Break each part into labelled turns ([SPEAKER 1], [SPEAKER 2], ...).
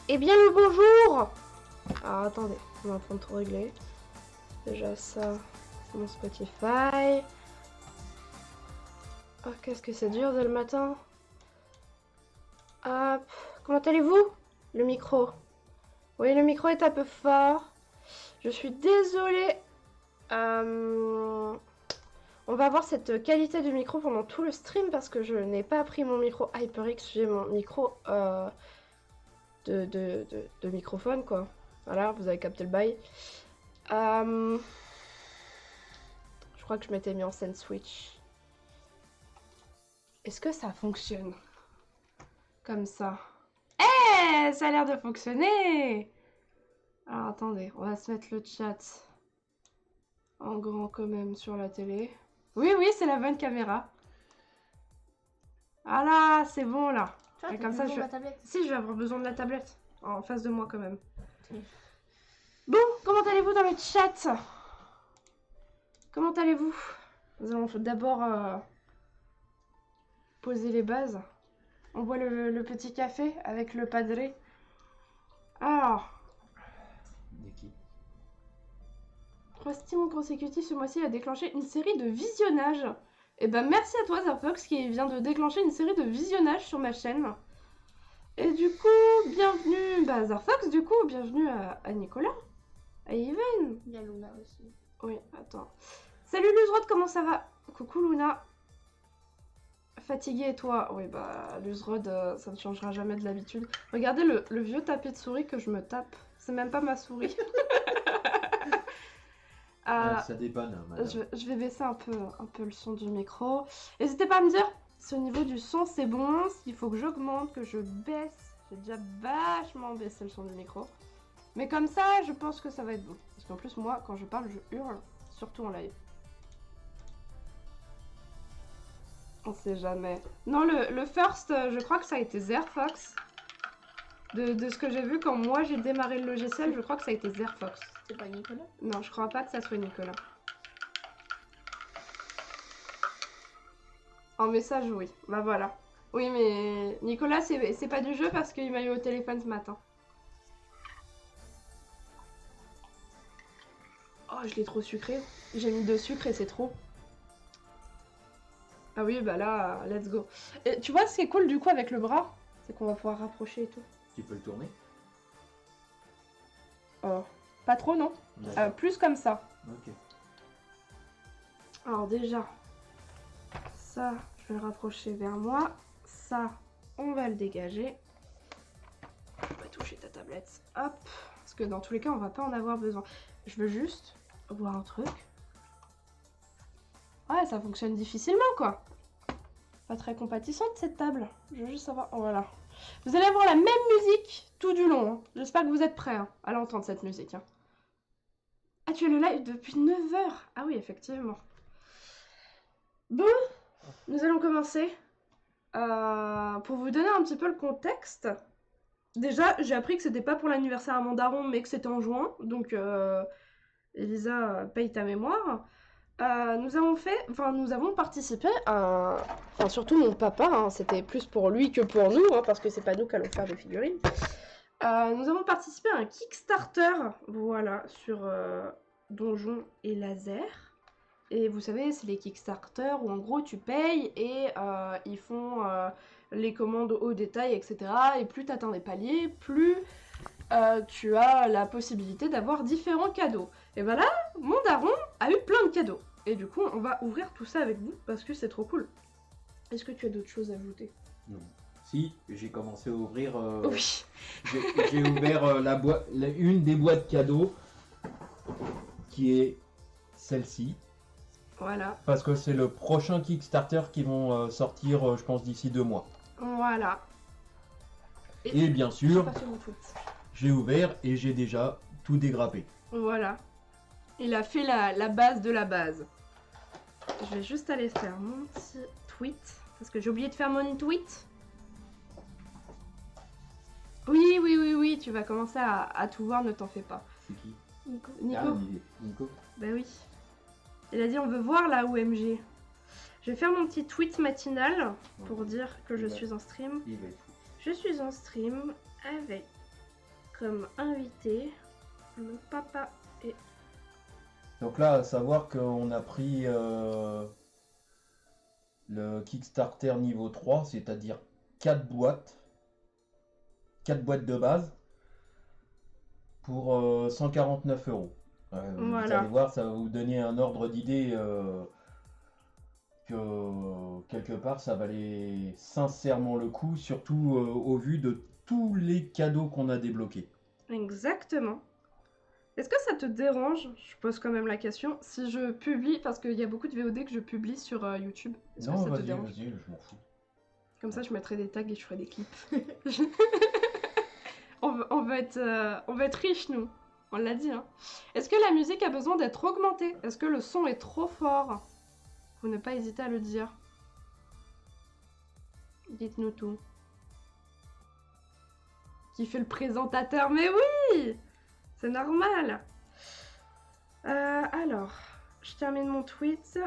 [SPEAKER 1] Eh bien le bonjour. Alors attendez, on est en train de tout régler. Déjà ça, c'est mon Spotify. Oh, qu'est-ce que c'est dur dès le matin. Hop, comment allez-vous? Le micro. Oui, le micro est un peu fort. Je suis désolée. On va avoir cette qualité du micro pendant tout le stream parce que je n'ai pas pris mon micro HyperX, j'ai mon micro de microphone quoi. Voilà, vous avez capté le bail. Je crois que je m'étais mis en scène switch. Est-ce que ça fonctionne? Comme ça. Eh, ça a l'air de fonctionner! Alors attendez, on va se mettre le chat en grand quand même sur la télé. Oui, oui, c'est la bonne caméra. Ah là, c'est bon là.
[SPEAKER 2] Et
[SPEAKER 1] comme ça,
[SPEAKER 2] je la tablette.
[SPEAKER 1] Si, je vais avoir besoin de la tablette. En face de moi quand même.
[SPEAKER 2] Okay.
[SPEAKER 1] Bon, comment allez-vous dans le chat? Comment allez-vous? Nous allons d'abord poser les bases. On boit le petit café avec le padré. Alors. Trois streams consécutifs ce mois-ci a déclenché une série de visionnages. Et ben merci à toi Zarfox qui vient de déclencher une série de visionnages sur ma chaîne. Et du coup, bienvenue Zarfox, du coup, bienvenue à Nicolas, à Yven.
[SPEAKER 2] Il y a Luna aussi.
[SPEAKER 1] Oui, attends. Salut Luzrod, comment ça va? Coucou Luna. Fatigué et toi? Oui, bah Luzrod, ça ne changera jamais de l'habitude. Regardez le vieux tapis de souris que je me tape. C'est même pas ma souris.
[SPEAKER 3] Ça dépanne, hein, madame.
[SPEAKER 1] Je vais baisser un peu le son du micro. N'hésitez pas à me dire si au niveau du son c'est bon, s'il faut que j'augmente, que je baisse. J'ai déjà vachement baissé le son du micro. Mais comme ça, je pense que ça va être bon. Parce qu'en plus, moi, quand je parle, je hurle. Surtout en live. On sait jamais. Non, le first, je crois que ça a été Zerfox. De ce que j'ai vu quand moi j'ai démarré le logiciel, je crois que ça a été Zerfox.
[SPEAKER 2] C'est pas Nicolas?
[SPEAKER 1] Non, je crois pas que ça soit Nicolas. En message, oui. Bah voilà. Oui, mais Nicolas, c'est pas du jeu parce qu'il m'a eu au téléphone ce matin. Oh, je l'ai trop sucré. J'ai mis de sucre et c'est trop. Ah oui, bah là, let's go. Et tu vois, ce qui est cool du coup avec le bras, c'est qu'on va pouvoir rapprocher et tout.
[SPEAKER 3] Tu peux le tourner?
[SPEAKER 1] Oh, pas trop, non? Plus comme ça.
[SPEAKER 3] Ok.
[SPEAKER 1] Alors déjà, ça, je vais le rapprocher vers moi. Ça, on va le dégager. On va toucher ta tablette. Hop. Parce que dans tous les cas, on va pas en avoir besoin. Je veux juste voir un truc. Ouais, ça fonctionne difficilement, quoi. Pas très compatissante, cette table. Je veux juste savoir... Oh, voilà. Vous allez avoir la même musique tout du long. Hein. J'espère que vous êtes prêts à l'entendre, cette musique. Hein. Ah, tu es le live depuis 9h. Ah oui, effectivement. Bon, nous allons commencer. Pour vous donner un petit peu le contexte, déjà, j'ai appris que c'était pas pour l'anniversaire à mon daron, mais que c'était en juin. Donc, Elisa, paye ta mémoire. Nous avons participé à... Enfin, surtout mon papa, hein, c'était plus pour lui que pour nous, hein, parce que c'est pas nous qui allons faire des figurines. Nous avons participé à un Kickstarter, voilà, sur Donjons et Laser. Et vous savez, c'est les Kickstarter où en gros tu payes et ils font les commandes au détail, etc. Et plus tu atteins des paliers, plus tu as la possibilité d'avoir différents cadeaux. Et voilà, mon daron a eu plein de cadeaux. Et du coup, on va ouvrir tout ça avec vous parce que c'est trop cool. Est-ce que tu as d'autres choses à ajouter?
[SPEAKER 3] Non. Si, j'ai commencé à ouvrir...
[SPEAKER 1] Oui.
[SPEAKER 3] J'ai ouvert une des boîtes cadeaux qui est celle-ci.
[SPEAKER 1] Voilà.
[SPEAKER 3] Parce que c'est le prochain Kickstarter qui vont sortir, je pense, d'ici 2 mois.
[SPEAKER 1] Voilà.
[SPEAKER 3] Et bien sûr, j'ai ouvert et j'ai déjà tout dégrappé.
[SPEAKER 1] Voilà. Il a fait la base de la base. Je vais juste aller faire mon petit tweet. Parce que j'ai oublié de faire mon tweet. Oui, tu vas commencer à tout voir, ne t'en fais pas.
[SPEAKER 3] C'est qui?
[SPEAKER 2] Nico.
[SPEAKER 1] Nico.
[SPEAKER 3] Nico.
[SPEAKER 1] Bah oui. Il a dit on veut voir la OMG. Je vais faire mon petit tweet matinal pour dire que je suis en stream.
[SPEAKER 3] Il va être fou.
[SPEAKER 1] Je suis en stream avec comme invité mon papa et...
[SPEAKER 3] Donc là, à savoir qu'on a pris le Kickstarter niveau 3, c'est-à-dire 4 boîtes. 4 boîtes de base pour 149 €. Vous
[SPEAKER 1] Voilà.
[SPEAKER 3] allez voir, ça va vous donner un ordre d'idée que quelque part ça valait sincèrement le coup, surtout au vu de tous les cadeaux qu'on a débloqués.
[SPEAKER 1] Exactement. Est-ce que ça te dérange, je pose quand même la question, si je publie, parce qu'il y a beaucoup de VOD que je publie sur YouTube. Est-ce que
[SPEAKER 3] Non,
[SPEAKER 1] ça te
[SPEAKER 3] vas-y,
[SPEAKER 1] dérange?
[SPEAKER 3] vas-y, je m'en fous.
[SPEAKER 1] Comme ça, je mettrai des tags et je ferai des clips. on va être riches, nous. On l'a dit, hein. Est-ce que la musique a besoin d'être augmentée? Est-ce que le son est trop fort? Faut ne pas hésiter à le dire. Dites-nous tout. Qui fait le présentateur? Mais oui! C'est normal. Alors, je termine mon tweet.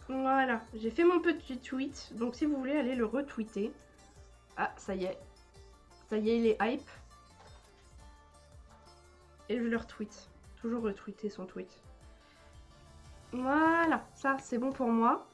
[SPEAKER 1] Voilà, j'ai fait mon petit tweet, donc si vous voulez aller le retweeter. Ah, ça y est. Ça y est, il est hype. Et je le retweet. Toujours retweeter son tweet. Voilà, ça c'est bon pour moi.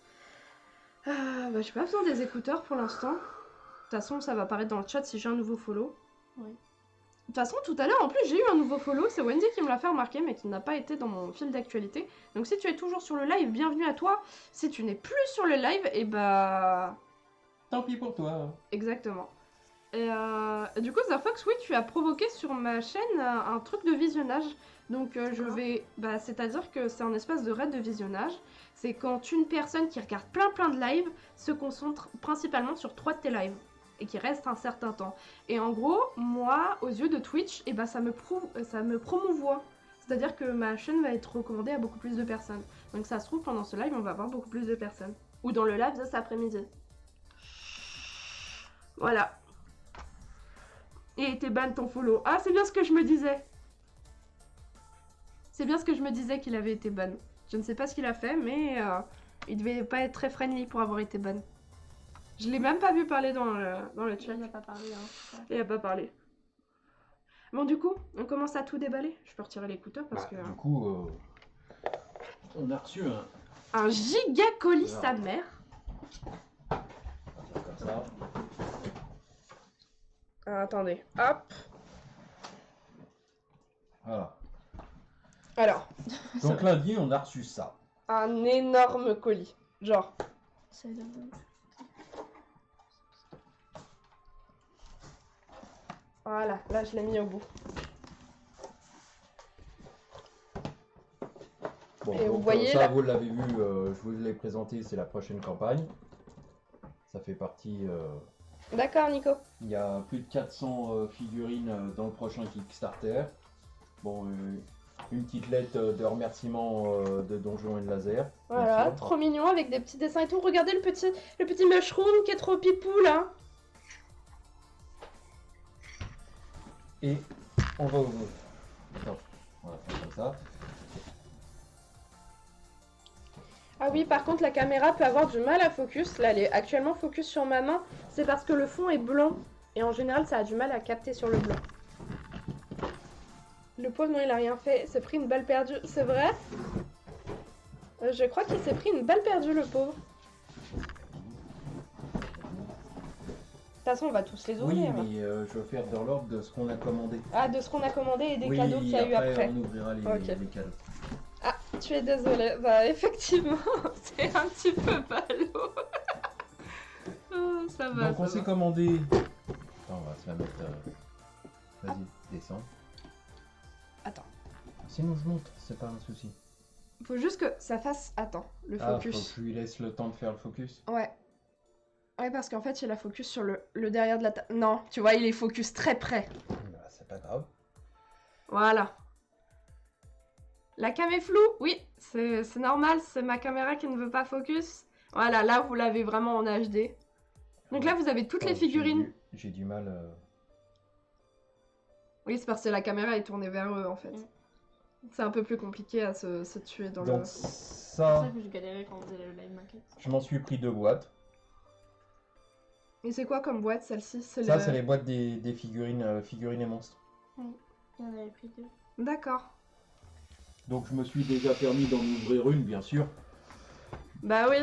[SPEAKER 1] J'ai pas besoin des écouteurs pour l'instant. De toute façon, ça va apparaître dans le chat si j'ai un nouveau follow.
[SPEAKER 2] Oui.
[SPEAKER 1] De toute façon, tout à l'heure, en plus, j'ai eu un nouveau follow. C'est Wendy qui me l'a fait remarquer, mais qui n'a pas été dans mon fil d'actualité. Donc, si tu es toujours sur le live, bienvenue à toi. Si tu n'es plus sur le live, et bah...
[SPEAKER 3] Tant pis pour toi.
[SPEAKER 1] Exactement. Et du coup, Zafox, oui, tu as provoqué sur ma chaîne un truc de visionnage. Donc, je vais... Bah, c'est-à-dire que c'est un espace de raid de visionnage. C'est quand une personne qui regarde plein de lives se concentre principalement sur 3 de tes lives. Et qui reste un certain temps. Et en gros, moi, aux yeux de Twitch, et bah, ça me promouvoit. C'est-à-dire que ma chaîne va être recommandée à beaucoup plus de personnes. Donc ça se trouve, pendant ce live, on va avoir beaucoup plus de personnes. Ou dans le live de cet après-midi. Voilà. Et t'es ban ton follow. Ah, c'est bien ce que je me disais. C'est bien ce que je me disais qu'il avait été ban. Je ne sais pas ce qu'il a fait, mais il devait pas être très friendly pour avoir été ban. Je l'ai même pas vu parler dans le chat.
[SPEAKER 2] Il n'a pas parlé. Hein.
[SPEAKER 1] Il a pas parlé. Bon, du coup, on commence à tout déballer. Je peux retirer l'écouteur parce que...
[SPEAKER 3] Du coup, on a reçu
[SPEAKER 1] un giga colis, sa mère.
[SPEAKER 3] comme ça.
[SPEAKER 1] Attendez, hop.
[SPEAKER 3] Voilà.
[SPEAKER 1] Alors,
[SPEAKER 3] Donc lundi, on a reçu ça.
[SPEAKER 1] un énorme colis. Genre.
[SPEAKER 2] C'est le...
[SPEAKER 1] Voilà, là je l'ai mis au bout.
[SPEAKER 3] Bon,
[SPEAKER 1] Et
[SPEAKER 3] donc,
[SPEAKER 1] vous voyez
[SPEAKER 3] ça,
[SPEAKER 1] là...
[SPEAKER 3] vous l'avez vu, je vous l'ai présenté, c'est la prochaine campagne. Ça fait partie...
[SPEAKER 1] D'accord, Nico.
[SPEAKER 3] il y a plus de 400 figurines dans le prochain Kickstarter. Bon, une petite lettre de remerciement de Donjons et de Laser. bien
[SPEAKER 1] Voilà,
[SPEAKER 3] sûr.
[SPEAKER 1] trop mignon avec des petits dessins et tout. Regardez le petit mushroom qui est trop pipou là.
[SPEAKER 3] Et on va ouvrir. Attends, on va faire comme ça.
[SPEAKER 1] Ah oui, par contre, la caméra peut avoir du mal à focus. Là, elle est actuellement focus sur ma main. C'est parce que le fond est blanc. Et en général, ça a du mal à capter sur le blanc. Le pauvre, non, il a rien fait. Il s'est pris une balle perdue. C'est vrai? Je crois qu'il s'est pris une balle perdue, le pauvre. De toute façon, on va tous les
[SPEAKER 3] Oui,
[SPEAKER 1] ouvrir.
[SPEAKER 3] mais je veux faire dans l'ordre de ce qu'on a commandé.
[SPEAKER 1] Ah, de ce qu'on a commandé et des
[SPEAKER 3] Oui,
[SPEAKER 1] cadeaux qu'il y a eu après.
[SPEAKER 3] on ouvrira les,
[SPEAKER 1] Ok.
[SPEAKER 3] les cadeaux.
[SPEAKER 1] Ah, tu es désolée. Bah, effectivement, c'est un petit peu ballot. Oh, ça va.
[SPEAKER 3] Donc on
[SPEAKER 1] ça
[SPEAKER 3] s'est
[SPEAKER 1] va.
[SPEAKER 3] commandé... Attends, on va se la mettre... Vas-y, descends.
[SPEAKER 1] Attends.
[SPEAKER 3] Sinon je monte, c'est pas un souci.
[SPEAKER 1] Faut juste que ça fasse. Attends, le
[SPEAKER 3] Ah, faut
[SPEAKER 1] focus.
[SPEAKER 3] que je lui laisse le temps de faire le focus.
[SPEAKER 1] Ouais. Ouais, parce qu'en fait, il a focus sur le derrière de la table. Non, tu vois, il est focus très près.
[SPEAKER 3] Bah, c'est pas grave.
[SPEAKER 1] Voilà. La cam est floue. Oui, c'est normal, c'est ma caméra qui ne veut pas focus. Voilà, là, vous l'avez vraiment en HD. Donc là, vous avez toutes les
[SPEAKER 3] Oh,
[SPEAKER 1] figurines.
[SPEAKER 3] J'ai du mal...
[SPEAKER 1] Oui, c'est parce que la caméra est tournée vers eux en fait.
[SPEAKER 2] Mm.
[SPEAKER 1] C'est un peu plus compliqué à se tuer dans
[SPEAKER 3] Donc
[SPEAKER 1] le...
[SPEAKER 2] C'est pour
[SPEAKER 3] ça,
[SPEAKER 2] ça que je galérais quand on faisait le live maquette.
[SPEAKER 3] je m'en suis pris 2 boîtes.
[SPEAKER 1] Et c'est quoi comme boîte celle-ci?
[SPEAKER 3] Ça,
[SPEAKER 1] le-
[SPEAKER 3] c'est les boîtes des figurines, figurines et monstres.
[SPEAKER 2] Il y en avait pris 2.
[SPEAKER 1] D'accord.
[SPEAKER 3] Donc je me suis déjà permis d'en ouvrir une, bien sûr.
[SPEAKER 1] Bah oui,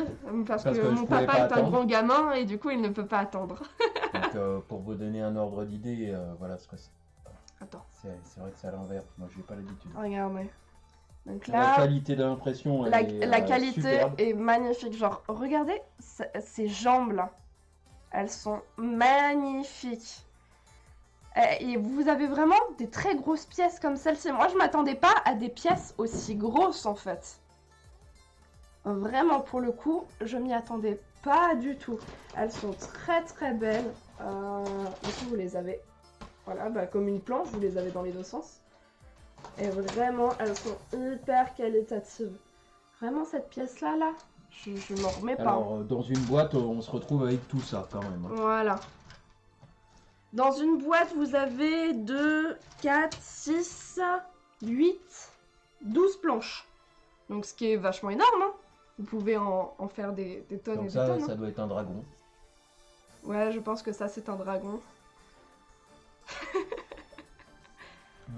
[SPEAKER 1] parce
[SPEAKER 3] Parce
[SPEAKER 1] que
[SPEAKER 3] que je
[SPEAKER 1] mon
[SPEAKER 3] pouvais
[SPEAKER 1] papa
[SPEAKER 3] pas
[SPEAKER 1] est un
[SPEAKER 3] attendre.
[SPEAKER 1] grand gamin et du coup il ne peut pas attendre.
[SPEAKER 3] Donc pour vous donner un ordre d'idée, voilà ce que c'est.
[SPEAKER 1] Attends,
[SPEAKER 3] C'est vrai que c'est à l'envers. Moi, j'ai pas l'habitude.
[SPEAKER 1] regardez. Donc
[SPEAKER 3] La
[SPEAKER 1] là,
[SPEAKER 3] qualité d'impression, elle est
[SPEAKER 1] la qualité
[SPEAKER 3] superbe.
[SPEAKER 1] est magnifique. Genre, regardez ces jambes là. Elles sont magnifiques. Et vous avez vraiment des très grosses pièces comme celle-ci. Moi, je m'attendais pas à des pièces aussi grosses en fait. Vraiment, pour le coup, je m'y attendais pas du tout. Elles sont très très belles. Ici, vous les avez, voilà, bah, comme une planche, vous les avez dans les deux sens. Et vraiment, elles sont hyper qualitatives. Vraiment, cette pièce-là, là, je m'en remets pas.
[SPEAKER 3] Alors, dans une boîte, on se retrouve avec tout ça quand même.
[SPEAKER 1] Voilà. Dans une boîte, vous avez 2, 4, 6, 8, 12 planches. Donc, ce qui est vachement énorme, hein. Vous pouvez en faire des tonnes et
[SPEAKER 3] Donc
[SPEAKER 1] des
[SPEAKER 3] ça,
[SPEAKER 1] tonnes.
[SPEAKER 3] ça
[SPEAKER 1] Hein.
[SPEAKER 3] doit être un dragon.
[SPEAKER 1] Ouais, je pense que ça, c'est un dragon.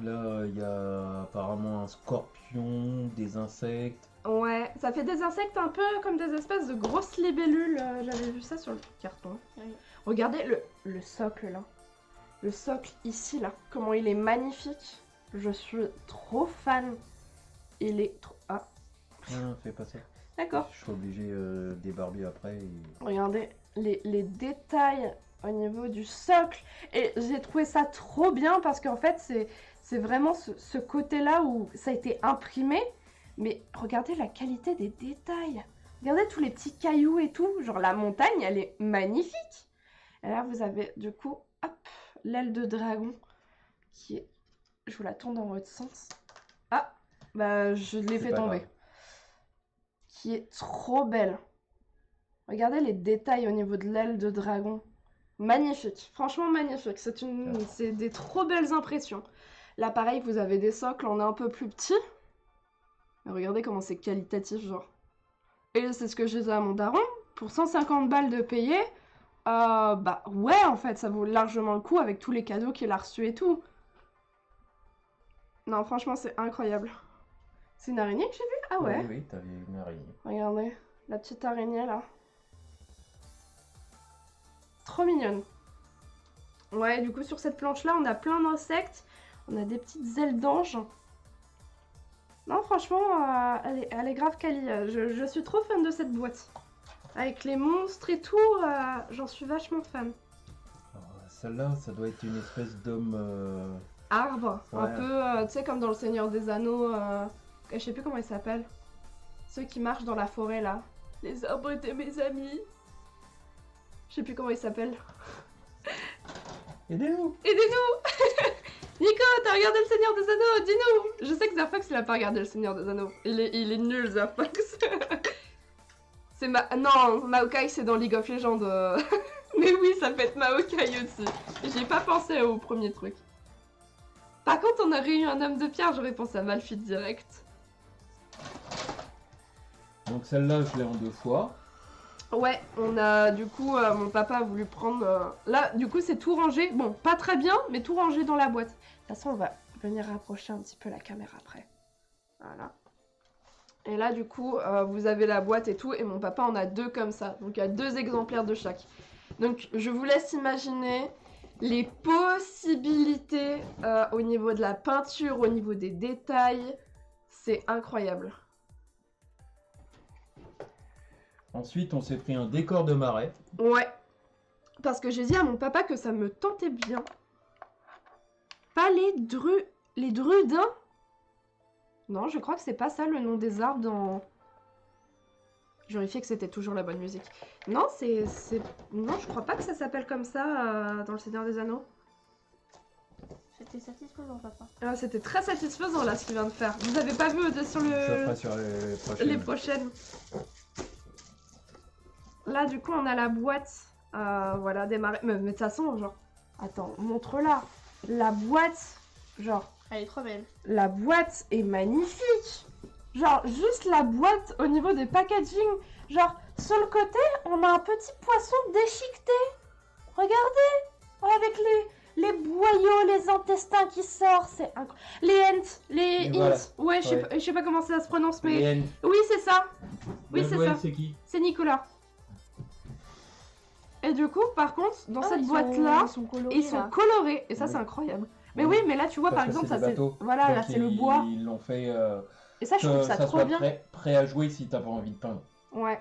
[SPEAKER 3] Là, il y a apparemment un scorpion, des insectes.
[SPEAKER 1] Ouais, ça fait des insectes un peu comme des espèces de grosses libellules. J'avais vu ça sur le carton.
[SPEAKER 2] Oui.
[SPEAKER 1] Regardez le socle, là. Le socle, ici, là. Comment il est magnifique. Je suis trop fan. Il est trop... Ah,
[SPEAKER 3] Ah, fais pas ça.
[SPEAKER 1] d'accord.
[SPEAKER 3] Je suis obligé d'ébarber après. Et...
[SPEAKER 1] Regardez les détails au niveau du socle. Et j'ai trouvé ça trop bien parce qu'en fait, c'est vraiment ce côté-là où ça a été imprimé. Mais regardez la qualité des détails. Regardez tous les petits cailloux et tout. Genre la montagne, elle est magnifique. Et là, vous avez du coup, hop, l'aile de dragon qui est... Je vous la tourne dans votre sens. Ah, bah je l'ai
[SPEAKER 3] C'est
[SPEAKER 1] fait
[SPEAKER 3] pas
[SPEAKER 1] tomber.
[SPEAKER 3] grave.
[SPEAKER 1] Qui est trop belle. Regardez les détails au niveau de l'aile de dragon. Magnifique, franchement magnifique. C'est des trop belles impressions. Là, pareil, vous avez des socles, on est un peu plus petit. Mais regardez comment c'est qualitatif, genre. Et c'est ce que je disais à mon daron. Pour 150 balles de payer, bah ouais, en fait, ça vaut largement le coup avec tous les cadeaux qu'il a reçus et tout. Non, franchement, c'est incroyable. C'est une araignée que j'ai vue? Ah ouais.
[SPEAKER 3] Oui, oui, t'avais une araignée.
[SPEAKER 1] Regardez, la petite araignée là. Trop mignonne. Ouais, du coup, sur cette planche-là, on a plein d'insectes. On a des petites ailes d'ange. Non, franchement, elle est grave quali. Je suis trop fan de cette boîte. Avec les monstres et tout, j'en suis vachement fan.
[SPEAKER 3] Alors, celle-là, ça doit être une espèce d'homme...
[SPEAKER 1] Arbre, un
[SPEAKER 3] Ouais.
[SPEAKER 1] peu, tu sais, comme dans Le Seigneur des Anneaux. Je sais plus comment ils s'appellent. Ceux qui marchent dans la forêt, là. Les arbres étaient mes amis. Je sais plus comment ils s'appellent.
[SPEAKER 3] Aidez-nous!
[SPEAKER 1] Aidez-nous! Nico, t'as regardé Le Seigneur des Anneaux? Dis-nous! Je sais que Zerfax, il a pas regardé Le Seigneur des Anneaux. Il est nul, Zerfax. C'est Non, Maokai, c'est dans League of Legends. Mais oui, ça peut être Maokai aussi. J'ai pas pensé au premier truc. Par contre, on aurait eu un homme de pierre, j'aurais pensé à Malphite direct.
[SPEAKER 3] Donc celle-là, je l'ai en 2 fois.
[SPEAKER 1] Ouais, on a du coup, mon papa a voulu prendre... Là, du coup, c'est tout rangé. Bon, pas très bien, mais tout rangé dans la boîte. De toute façon, on va venir rapprocher un petit peu la caméra après. Voilà. Et là, du coup, vous avez la boîte et tout, et mon papa en a 2 comme ça. Donc, il y a 2 exemplaires de chaque. Donc, je vous laisse imaginer les possibilités au niveau de la peinture, au niveau des détails. C'est incroyable.
[SPEAKER 3] Ensuite, on s'est pris un décor de marais.
[SPEAKER 1] Ouais. Parce que j'ai dit à mon papa que ça me tentait bien. Pas les drudins. Non, je crois que c'est pas ça le nom des arbres dans... Je vérifiais que c'était toujours la bonne musique. Non, Non, je crois pas que ça s'appelle comme ça dans Le Seigneur des Anneaux.
[SPEAKER 2] C'était satisfaisant, papa.
[SPEAKER 1] Ah, c'était très satisfaisant là ce qu'il vient de faire. Vous avez pas vu sur
[SPEAKER 3] Je le
[SPEAKER 1] le...
[SPEAKER 3] ferai sur les prochaines.
[SPEAKER 1] les prochaines. Là, du coup, on a la boîte. Voilà, des marais. Mais de toute façon, genre... Attends, montre-la. La boîte Genre,
[SPEAKER 2] Elle est trop belle.
[SPEAKER 1] la boîte est magnifique. Genre, juste la boîte au niveau des packaging. Genre, sur le côté, on a un petit poisson déchiqueté. Regardez, avec les boyaux, les intestins qui sortent, c'est incroyable. Les ents,
[SPEAKER 3] Et voilà.
[SPEAKER 1] ouais,
[SPEAKER 3] Ouais.
[SPEAKER 1] je sais pas comment ça se prononce, mais...
[SPEAKER 3] Les
[SPEAKER 1] Oui, c'est ça, oui,
[SPEAKER 3] Bien
[SPEAKER 1] c'est
[SPEAKER 3] joué,
[SPEAKER 1] ça.
[SPEAKER 3] c'est qui?
[SPEAKER 1] C'est Nicolas. Et du coup, par contre, dans cette
[SPEAKER 2] ils
[SPEAKER 1] boîte-là,
[SPEAKER 2] sont colorés.
[SPEAKER 1] ils sont
[SPEAKER 2] là.
[SPEAKER 1] colorés, et ça,
[SPEAKER 3] Oui.
[SPEAKER 1] c'est incroyable. Mais
[SPEAKER 3] Oui.
[SPEAKER 1] oui, mais là, tu vois,
[SPEAKER 3] Parce
[SPEAKER 1] par
[SPEAKER 3] que
[SPEAKER 1] exemple,
[SPEAKER 3] c'est
[SPEAKER 1] ça
[SPEAKER 3] des
[SPEAKER 1] c'est...
[SPEAKER 3] bateaux.
[SPEAKER 1] Voilà, là,
[SPEAKER 3] Donc,
[SPEAKER 1] c'est le bois.
[SPEAKER 3] Ils l'ont fait
[SPEAKER 1] Et ça, je
[SPEAKER 3] que
[SPEAKER 1] trouve ça trop
[SPEAKER 3] soit
[SPEAKER 1] bien.
[SPEAKER 3] prêt à jouer si t'as pas envie de peindre.
[SPEAKER 1] Ouais.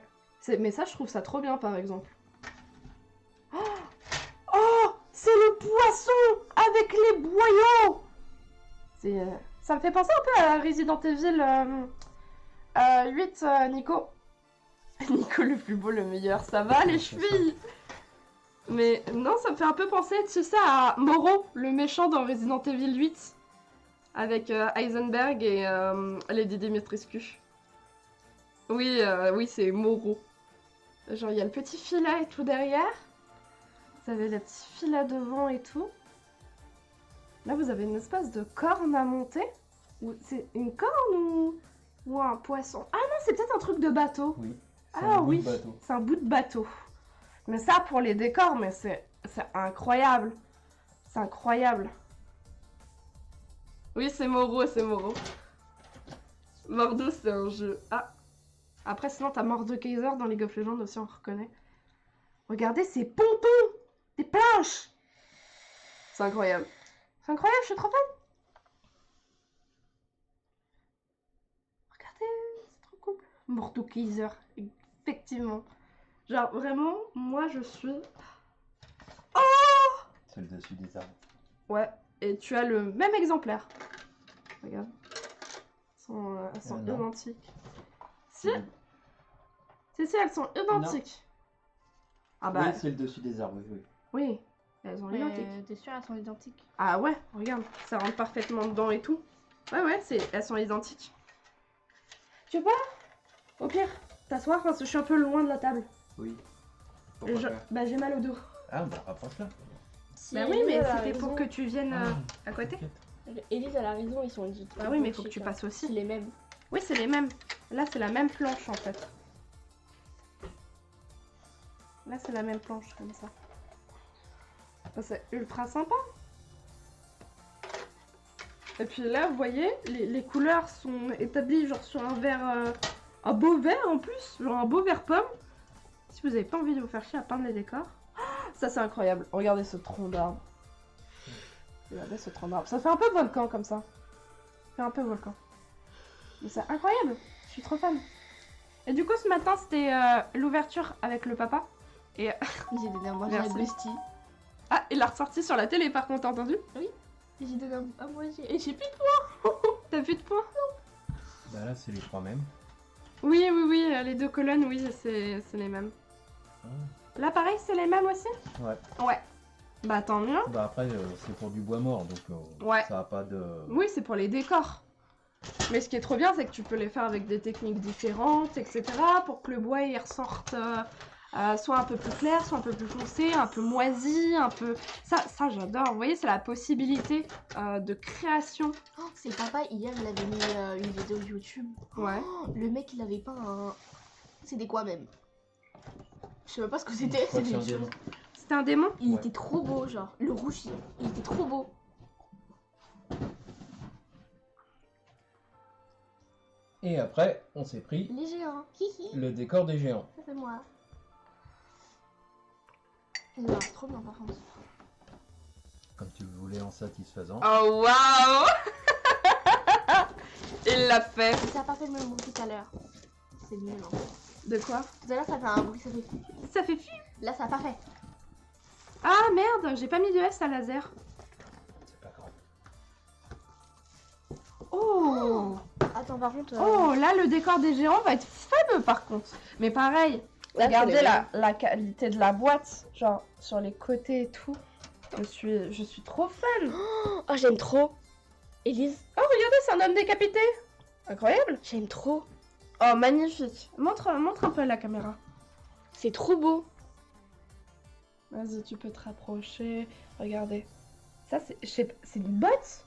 [SPEAKER 1] Mais ça, je trouve ça trop bien, par exemple. Oh, c'est le poisson avec les boyaux. Ça me fait penser un peu à Resident Evil 8, Nico. Nico le plus beau, le meilleur. Ça va, les
[SPEAKER 3] C'est ça.
[SPEAKER 1] chevilles? Mais non, ça me fait un peu penser, tu sais, à Moreau, le méchant dans Resident Evil 8. Avec Heisenberg et Lady Dimitrescu. Oui, oui, c'est Moreau. Genre, il y a le petit filet et tout derrière. Vous avez le petit filet devant et tout. Là, vous avez une espèce de corne à monter. C'est une corne ou un poisson? Ah non, c'est peut-être un truc de bateau.
[SPEAKER 3] Oui. C'est
[SPEAKER 1] Ah
[SPEAKER 3] un bout
[SPEAKER 1] oui,
[SPEAKER 3] de bateau.
[SPEAKER 1] c'est un bout de bateau. Mais ça, pour les décors, mais c'est incroyable. C'est incroyable. Oui, c'est Moreau, c'est Moreau. Mordo, c'est un jeu. Ah. Après, sinon, t'as Mordekaiser dans League of Legends aussi, on reconnaît. Regardez ces pompons! Des planches! C'est incroyable. C'est incroyable, je suis trop fan. Regardez, c'est trop cool. Mordekaiser, effectivement. Genre, vraiment, moi, je suis...
[SPEAKER 3] C'est le dessus des arbres.
[SPEAKER 1] Ouais, et tu as le même exemplaire. Regarde. Elles sont
[SPEAKER 3] Non.
[SPEAKER 1] identiques. Si, si, elles sont identiques. Ah bah,
[SPEAKER 3] Oui, c'est le dessus des arbres, oui.
[SPEAKER 1] oui, elles sont identiques.
[SPEAKER 2] Mais t'es sûre, elles sont identiques.
[SPEAKER 1] Ah ouais, regarde, ça rentre parfaitement dedans et tout. Ouais, ouais, elles sont identiques. Tu veux pas, au pire, t'asseoir parce que je suis un peu loin de la table.
[SPEAKER 3] Oui. Pourquoi faire
[SPEAKER 1] Bah j'ai mal au dos.
[SPEAKER 3] Ah, bah rapproche-la.
[SPEAKER 2] Si
[SPEAKER 1] Bah oui,
[SPEAKER 2] Élise,
[SPEAKER 1] mais
[SPEAKER 2] elle a
[SPEAKER 1] c'était
[SPEAKER 2] raison.
[SPEAKER 1] pour que tu viennes à côté.
[SPEAKER 3] T'inquiète.
[SPEAKER 2] Élise, elle a raison, ils sont identiques.
[SPEAKER 1] Bah oui, mais faut que tu passes aussi.
[SPEAKER 2] C'est les mêmes.
[SPEAKER 1] Oui, c'est les mêmes. Là, c'est la même planche en fait. Là, c'est la même planche comme ça. Ça, c'est ultra sympa. Et puis là, vous voyez, les couleurs sont établies genre sur un vert, un beau vert en plus, genre un beau vert pomme. Si vous avez pas envie de vous faire chier à peindre les décors, ça c'est incroyable. Regardez ce tronc d'arbre. Regardez ce tronc d'arbre. Ça fait un peu volcan comme ça. Ça fait un peu volcan. Mais c'est incroyable. Je suis trop fan. Et du coup, ce matin, c'était l'ouverture avec le papa. Et
[SPEAKER 2] J'ai donné un manger
[SPEAKER 1] Merci.
[SPEAKER 2] à Dusty.
[SPEAKER 1] ah, il l'a ressorti sur la télé par contre, t'as entendu?
[SPEAKER 2] J'ai donné à manger. Et j'ai plus
[SPEAKER 1] T'as vu de points?
[SPEAKER 3] Bah là, c'est les trois mêmes.
[SPEAKER 1] Oui, oui, oui, les deux colonnes, oui, c'est les mêmes.
[SPEAKER 3] Ah.
[SPEAKER 1] Là, pareil, c'est les mêmes aussi?
[SPEAKER 3] Ouais.
[SPEAKER 1] Ouais. Bah, tant mieux.
[SPEAKER 3] Bah après, c'est pour du bois mort, donc
[SPEAKER 1] Ouais.
[SPEAKER 3] ça a pas de...
[SPEAKER 1] Oui, c'est pour les décors. Mais ce qui est trop bien, c'est que tu peux les faire avec des techniques différentes, etc. Pour que le bois, il ressorte soit un peu plus clair, soit un peu plus foncé, un peu moisi, un peu... Ça j'adore. Vous voyez, c'est la possibilité de création.
[SPEAKER 2] Oh, c'est papa, hier, il avait mis une vidéo YouTube.
[SPEAKER 1] Ouais.
[SPEAKER 2] Oh, le mec, il avait peint un... C'était quoi même? Je sais même pas ce que c'était.
[SPEAKER 3] Je crois que
[SPEAKER 2] C'était
[SPEAKER 3] c'est un
[SPEAKER 2] une chose.
[SPEAKER 3] démon.
[SPEAKER 1] C'était un démon?
[SPEAKER 2] Il
[SPEAKER 3] Ouais.
[SPEAKER 2] était trop beau, genre. Le rouge, il était trop beau.
[SPEAKER 3] Et après, on s'est pris
[SPEAKER 2] Les géants. Hihi.
[SPEAKER 3] le décor des géants.
[SPEAKER 2] Ça c'est moi. Il a l'air trop bien par contre.
[SPEAKER 3] Comme tu voulais en satisfaisant.
[SPEAKER 1] Oh, waouh. Il l'a fait.
[SPEAKER 2] Mais ça a pas fait le même bruit tout à l'heure. C'est nul en fait.
[SPEAKER 1] De quoi?
[SPEAKER 2] Tout à l'heure ça fait un bruit, ça fait...
[SPEAKER 1] Ça fait fi.
[SPEAKER 2] Là ça a pas fait.
[SPEAKER 1] Ah, merde, j'ai pas mis de S à laser.
[SPEAKER 3] C'est pas grave.
[SPEAKER 1] Oh.
[SPEAKER 2] Attends par contre...
[SPEAKER 1] Oh, là, le décor des géants va être fameux par contre. Mais pareil,
[SPEAKER 2] Là,
[SPEAKER 1] regardez
[SPEAKER 2] c'est les
[SPEAKER 1] la qualité de la boîte, genre sur les côtés et tout. Je suis trop fan.
[SPEAKER 2] Oh j'aime trop. Élise,
[SPEAKER 1] Oh, regardez, c'est un homme décapité. Incroyable.
[SPEAKER 2] j'aime trop.
[SPEAKER 1] Oh, magnifique. Montre un peu à la caméra.
[SPEAKER 2] C'est trop beau.
[SPEAKER 1] Vas-y, tu peux te rapprocher. Regardez. Ça, c'est une botte?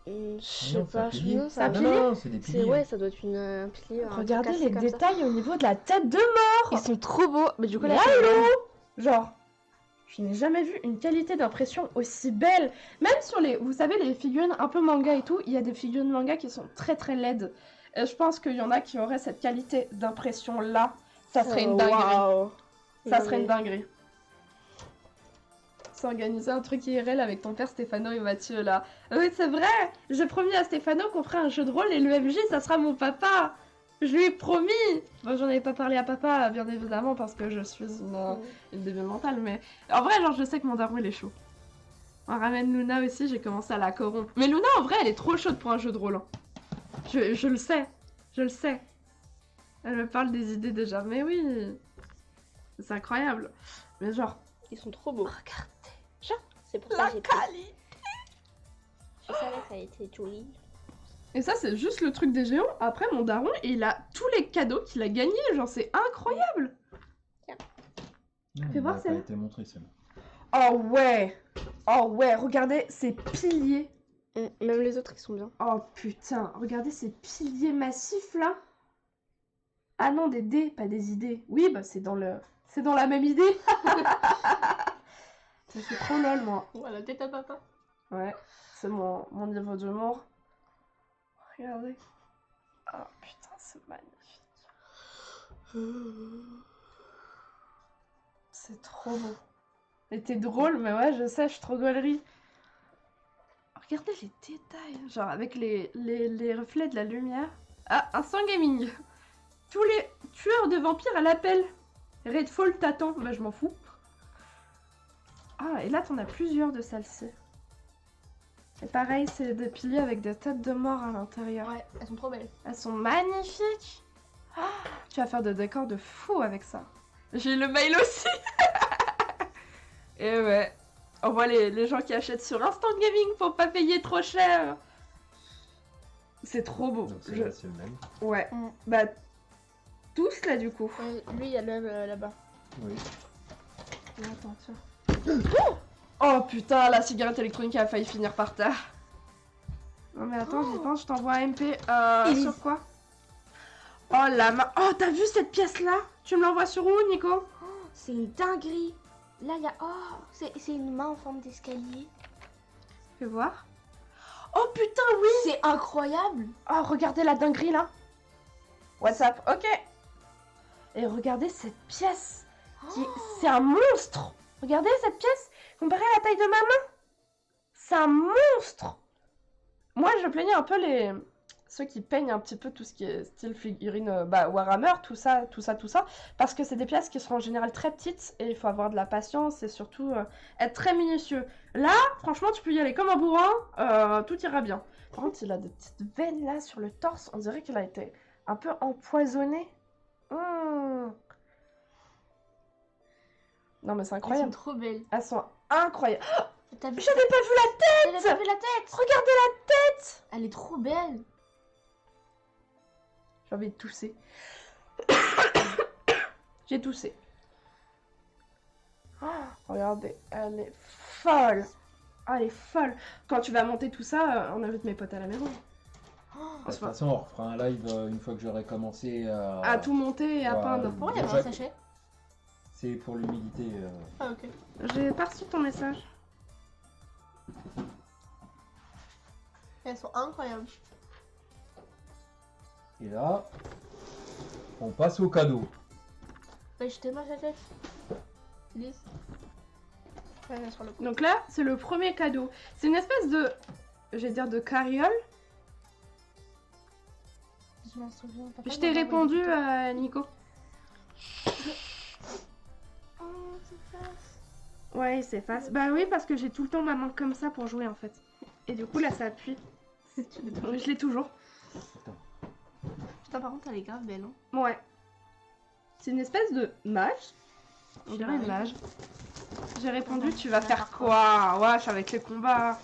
[SPEAKER 4] Je sais
[SPEAKER 3] Non, c'est un
[SPEAKER 4] pas,
[SPEAKER 3] pilier.
[SPEAKER 4] non, c'est un
[SPEAKER 1] Non,
[SPEAKER 4] pilier.
[SPEAKER 3] Non, c'est des piliers.
[SPEAKER 4] Ouais, ça doit être un pilier. un truc
[SPEAKER 1] Regardez
[SPEAKER 4] cassé
[SPEAKER 1] les
[SPEAKER 4] comme ça.
[SPEAKER 1] détails au niveau de la tête de mort.
[SPEAKER 4] Ils sont trop beaux. Mais du coup,
[SPEAKER 1] Mais
[SPEAKER 4] là,
[SPEAKER 1] allô Genre, je n'ai jamais vu une qualité d'impression aussi belle. Même sur les, vous savez, les figurines un peu manga et tout, il y a des figurines manga qui sont très très laides. Et je pense qu'il y en a qui auraient cette qualité d'impression là. Ça serait une dinguerie.
[SPEAKER 4] Waouh.
[SPEAKER 1] Ça
[SPEAKER 4] Non,
[SPEAKER 1] serait une
[SPEAKER 4] mais-
[SPEAKER 1] dinguerie. S'organiser un truc IRL avec ton père Stéphano et Mathieu là. Oui, c'est vrai. J'ai promis à Stéphano qu'on ferait un jeu de rôle et l'UMJ, ça sera mon papa. Je lui ai promis. Bon, j'en avais pas parlé à papa, bien évidemment, parce que je suis une bébé mentale, mais en vrai, genre, je sais que mon daron il est chaud. On ramène Luna aussi, j'ai commencé à la corrompre. Mais Luna, en vrai, elle est trop chaude pour un jeu de rôle. Hein. Je le sais. Je le sais. Elle me parle des idées déjà. Mais oui. C'est incroyable. Mais genre,
[SPEAKER 4] Ils sont trop beaux.
[SPEAKER 1] regardez.
[SPEAKER 4] C'est pour ça
[SPEAKER 1] La
[SPEAKER 4] que j'ai
[SPEAKER 1] qualité.
[SPEAKER 4] Je savais que ça été joli.
[SPEAKER 1] Et ça, c'est juste le truc des géants. Après, mon daron, il a tous les cadeaux qu'il a gagnés. Genre, c'est incroyable.
[SPEAKER 3] Non,
[SPEAKER 1] Fais voir,
[SPEAKER 3] elle a
[SPEAKER 1] celle-là.
[SPEAKER 3] pas été montrée, celle-là.
[SPEAKER 1] Oh ouais. Oh ouais, regardez ces piliers.
[SPEAKER 4] Même les autres, ils sont bien.
[SPEAKER 1] Oh putain, regardez ces piliers massifs là. Ah non, des dés, pas des idées. Oui, bah c'est dans la même idée. Ça fait trop lol, moi.
[SPEAKER 2] Voilà, tête à papa.
[SPEAKER 1] Ouais, c'est mon niveau d'humour. Regardez. Oh putain, c'est magnifique. C'est trop beau. Et t'es drôle, mais ouais, je sais, je suis trop gaulerie. Regardez les détails, genre avec les reflets de la lumière. Ah, instant gaming. Tous les tueurs de vampires à l'appel. Redfall t'attend, bah je m'en fous. Ah, et là t'en as plusieurs de celles-ci. Et pareil, c'est des piliers avec des têtes de mort à l'intérieur.
[SPEAKER 2] Ouais, elles sont trop belles.
[SPEAKER 1] Elles sont magnifiques. Ah, tu vas faire des décors de fou avec ça. J'ai le mail aussi. Et ouais, on voit les gens qui achètent sur Instant Gaming pour pas payer trop cher. C'est trop beau.
[SPEAKER 3] Donc, celle-là, c'est le même.
[SPEAKER 1] Ouais,
[SPEAKER 2] Mm.
[SPEAKER 1] bah tous là du coup.
[SPEAKER 2] Ouais, lui, il y a le même là-bas.
[SPEAKER 3] Oui.
[SPEAKER 1] Attends, tiens. Oh putain, la cigarette électronique a failli finir par terre. Non mais attends, j'y pense, je t'envoie un MP.
[SPEAKER 2] Elise.
[SPEAKER 1] Sur quoi? Oh la main. Oh, t'as vu cette pièce là? Tu me l'envoies sur où, Nico?
[SPEAKER 2] C'est une dinguerie. Là, il y a... Oh, c'est une main en forme d'escalier.
[SPEAKER 1] Fais voir. Oh putain, oui!
[SPEAKER 2] C'est incroyable.
[SPEAKER 1] Oh, regardez la dinguerie là. WhatsApp, ok. Et regardez cette pièce. C'est un monstre. Regardez cette pièce comparée à la taille de ma main. C'est un monstre. Moi, je plaignais un peu ceux qui peignent un petit peu tout ce qui est style figurine, Warhammer, tout ça, parce que c'est des pièces qui sont en général très petites et il faut avoir de la patience et surtout être très minutieux. Là, franchement, tu peux y aller comme un bourrin, tout ira bien. Par contre, il a des petites veines là sur le torse, on dirait qu'il a été un peu empoisonné. Non mais c'est
[SPEAKER 2] Elles sont
[SPEAKER 1] incroyable.
[SPEAKER 2] trop belles.
[SPEAKER 1] Elles sont incroyables.
[SPEAKER 2] T'as vu
[SPEAKER 1] J'avais pas vu la tête.
[SPEAKER 2] T'as pas vu la tête?
[SPEAKER 1] Regardez la tête.
[SPEAKER 2] Elle est trop belle.
[SPEAKER 1] J'ai envie de tousser. J'ai toussé. Oh, regardez, elle est folle. Ah, elle est folle. Quand tu vas monter tout ça, on invite mes potes à la maison.
[SPEAKER 3] De toute façon, on refera un live une fois que j'aurai commencé à...
[SPEAKER 1] À tout monter et à
[SPEAKER 3] Ouais,
[SPEAKER 1] peindre.
[SPEAKER 2] Pourquoi il y a
[SPEAKER 3] Déjà
[SPEAKER 2] un sachet?
[SPEAKER 3] C'est pour l'humidité.
[SPEAKER 2] Ah, ok.
[SPEAKER 1] J'ai pas reçu ton message.
[SPEAKER 2] Elles sont incroyables.
[SPEAKER 3] Et là, on passe au cadeau.
[SPEAKER 2] Bah, jetez ma tête. Lise. Ouais, bien sur le coup.
[SPEAKER 1] Donc là, c'est le premier cadeau. C'est une espèce de... Je vais dire de carriole.
[SPEAKER 2] Je m'en souviens. Papa
[SPEAKER 1] Je
[SPEAKER 2] m'a
[SPEAKER 1] t'ai
[SPEAKER 2] envoyé
[SPEAKER 1] répondu,
[SPEAKER 2] une photo.
[SPEAKER 1] Nico.
[SPEAKER 2] Oh, c'est ça.
[SPEAKER 1] Ouais, il s'efface. Bah oui, parce que j'ai tout le temps ma main comme ça pour jouer en fait. Et du coup, là, ça appuie. Je l'ai toujours.
[SPEAKER 2] Putain, par contre, elle est grave belle. Hein.
[SPEAKER 1] Ouais. C'est une espèce de mage. On
[SPEAKER 2] Je
[SPEAKER 1] dirait une
[SPEAKER 2] sais.
[SPEAKER 1] mage. J'ai répondu, tu vas faire quoi? Wesh, avec les combats.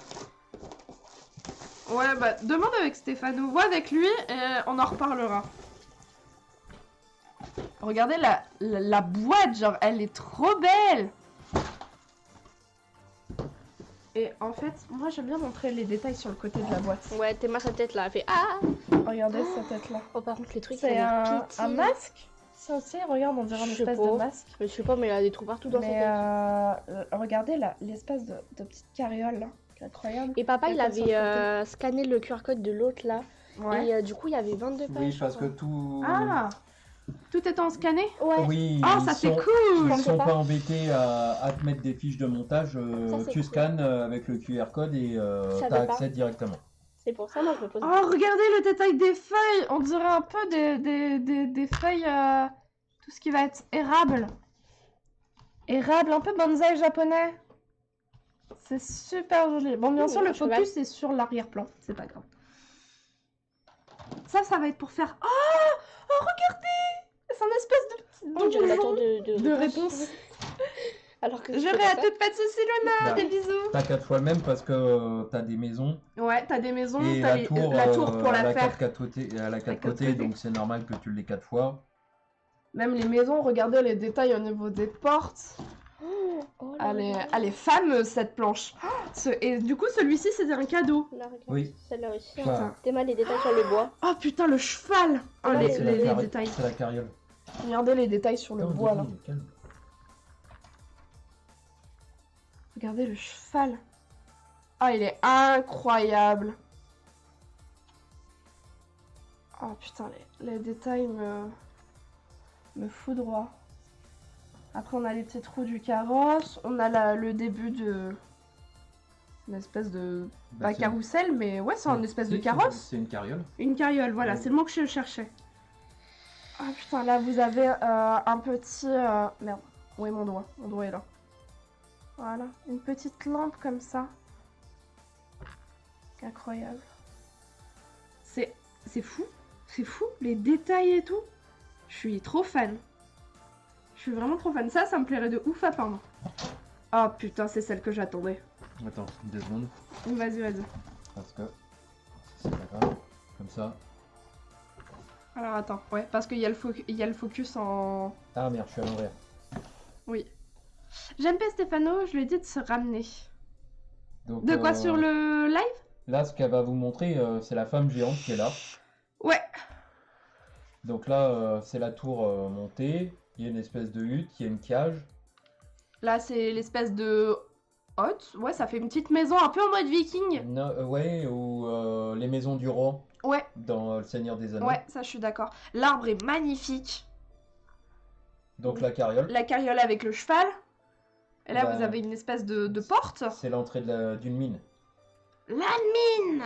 [SPEAKER 1] Ouais, bah, demande avec Stéphano. Vois avec lui et on en reparlera. Regardez la boîte, genre, elle est trop belle. Et en fait, moi j'aime bien montrer les détails sur le côté de la boîte.
[SPEAKER 4] Ouais, t'aimes sa tête là, elle fait ah.
[SPEAKER 1] Regardez cette tête là.
[SPEAKER 4] Oh, par contre, les trucs,
[SPEAKER 1] C'est
[SPEAKER 4] ça
[SPEAKER 1] un masque. Ça aussi, regarde, on dirait une
[SPEAKER 4] Je sais
[SPEAKER 1] espèce
[SPEAKER 4] pas.
[SPEAKER 1] de masque.
[SPEAKER 4] Je sais pas, mais il a des trous partout dans sa tête.
[SPEAKER 1] Regardez là, l'espèce de petite carriole là. Qui est incroyable.
[SPEAKER 4] Et papa,
[SPEAKER 1] Et
[SPEAKER 4] il
[SPEAKER 1] pas sur le
[SPEAKER 4] avait scanné le QR code de l'autre là.
[SPEAKER 1] Ouais.
[SPEAKER 4] Et du coup, il y avait 22 pages.
[SPEAKER 3] Oui, parce que
[SPEAKER 4] je crois.
[SPEAKER 3] tout.
[SPEAKER 1] Ah, tout est en scanné.
[SPEAKER 4] Ouais.
[SPEAKER 3] Oui,
[SPEAKER 1] Oh,
[SPEAKER 3] ils
[SPEAKER 1] ça c'est
[SPEAKER 3] sont-
[SPEAKER 1] cool.
[SPEAKER 3] Ils sont
[SPEAKER 4] pas.
[SPEAKER 3] pas embêtés à te mettre des fiches de montage.
[SPEAKER 4] Ça, c'est
[SPEAKER 3] Tu
[SPEAKER 4] cool.
[SPEAKER 3] scannes avec le QR code et
[SPEAKER 4] savais
[SPEAKER 3] t'as
[SPEAKER 4] pas.
[SPEAKER 3] accès directement.
[SPEAKER 4] C'est pour ça, moi, je me pose.
[SPEAKER 1] Oh, regardez le détail des feuilles. On dirait un peu des feuilles. Tout ce qui va être érable. Érable, un peu bonsaï japonais. C'est super joli. Bon, bien
[SPEAKER 4] Oh,
[SPEAKER 1] sûr, le
[SPEAKER 4] un cheval.
[SPEAKER 1] focus est sur l'arrière-plan. C'est pas grave. Ça va être pour faire. Oh, regardez. C'est un espèce de petit
[SPEAKER 4] On dirait la tour
[SPEAKER 1] donjon
[SPEAKER 4] de
[SPEAKER 1] de réponse.
[SPEAKER 4] Alors que
[SPEAKER 1] J'aurais à toute faite ceci, Luna.
[SPEAKER 3] Bah.
[SPEAKER 1] Des bisous.
[SPEAKER 3] T'as 4 fois le même parce que t'as des maisons
[SPEAKER 1] Ouais, t'as des maisons,
[SPEAKER 3] et
[SPEAKER 1] t'as
[SPEAKER 3] la
[SPEAKER 1] la
[SPEAKER 3] tour,
[SPEAKER 1] tour pour
[SPEAKER 3] elle
[SPEAKER 1] la
[SPEAKER 3] a
[SPEAKER 1] faire.
[SPEAKER 3] 4 côtés, elle a 4
[SPEAKER 1] quatre
[SPEAKER 3] côtés,
[SPEAKER 1] côtés.
[SPEAKER 3] donc c'est normal que tu l'aies 4 fois.
[SPEAKER 1] Même les maisons, regardez les détails au niveau des portes.
[SPEAKER 4] Oh là là.
[SPEAKER 1] Elle est fameuse cette planche. Et du coup, celui-ci, c'était un cadeau.
[SPEAKER 4] Là, regarde.
[SPEAKER 3] Oui.
[SPEAKER 4] Celle-là aussi.
[SPEAKER 3] Enfin,
[SPEAKER 4] T'es mal les détails sur le bois.
[SPEAKER 1] Oh putain, le cheval. Oh,
[SPEAKER 4] Ouais,
[SPEAKER 1] les,
[SPEAKER 3] c'est
[SPEAKER 1] les-
[SPEAKER 3] la
[SPEAKER 1] les
[SPEAKER 3] carri-
[SPEAKER 1] détails.
[SPEAKER 3] C'est la carriole.
[SPEAKER 1] Regardez les détails sur le
[SPEAKER 3] Calme,
[SPEAKER 1] bois là.
[SPEAKER 3] Denis, calme.
[SPEAKER 1] Regardez le cheval. Ah, il est incroyable. Oh putain, les détails me foudroient. Après, on a les petits trous du carrosse. On a le début de. Une espèce de.
[SPEAKER 3] Bah,
[SPEAKER 1] Pas
[SPEAKER 3] c'est-
[SPEAKER 1] carrousel, mais ouais, c'est un espèce de
[SPEAKER 3] si,
[SPEAKER 1] carrosse.
[SPEAKER 3] C'est une carriole.
[SPEAKER 1] Une carriole, voilà,
[SPEAKER 3] Oui.
[SPEAKER 1] c'est le mot que je cherchais. Ah putain, là vous avez un petit. Merde, où est mon doigt? Mon doigt est là. Voilà, une petite lampe comme ça. Incroyable. C'est fou, les détails et tout. Je suis trop fan. Je suis vraiment trop fan. Ça me plairait de ouf à peindre. Oh putain, c'est celle que j'attendais.
[SPEAKER 3] Attends, 2 secondes.
[SPEAKER 1] Vas-y.
[SPEAKER 3] Parce que c'est pas grave. Comme ça.
[SPEAKER 1] Alors attends, ouais, parce qu'il y a le focus en.
[SPEAKER 3] Ah merde, je suis à l'envers.
[SPEAKER 1] Oui. J'aime pas Stéphano, je lui ai dit de se ramener.
[SPEAKER 3] Donc,
[SPEAKER 1] De quoi sur le live?
[SPEAKER 3] Là, ce qu'elle va vous montrer, c'est la femme géante qui est là.
[SPEAKER 1] Ouais.
[SPEAKER 3] Donc là, c'est la tour montée. Il y a une espèce de hutte, il y a une cage.
[SPEAKER 1] Là, c'est l'espèce de hotte. Ouais, ça fait une petite maison un peu en mode viking.
[SPEAKER 3] Non, ouais, ou les maisons du roi
[SPEAKER 1] Ouais,
[SPEAKER 3] dans Le Seigneur des Anneaux.
[SPEAKER 1] ouais, ça je suis d'accord. L'arbre est magnifique.
[SPEAKER 3] Donc la carriole,
[SPEAKER 1] La carriole avec le cheval. Et là,
[SPEAKER 3] Bah,
[SPEAKER 1] vous avez une espèce de porte.
[SPEAKER 3] c'est l'entrée d'une mine.
[SPEAKER 1] La mine!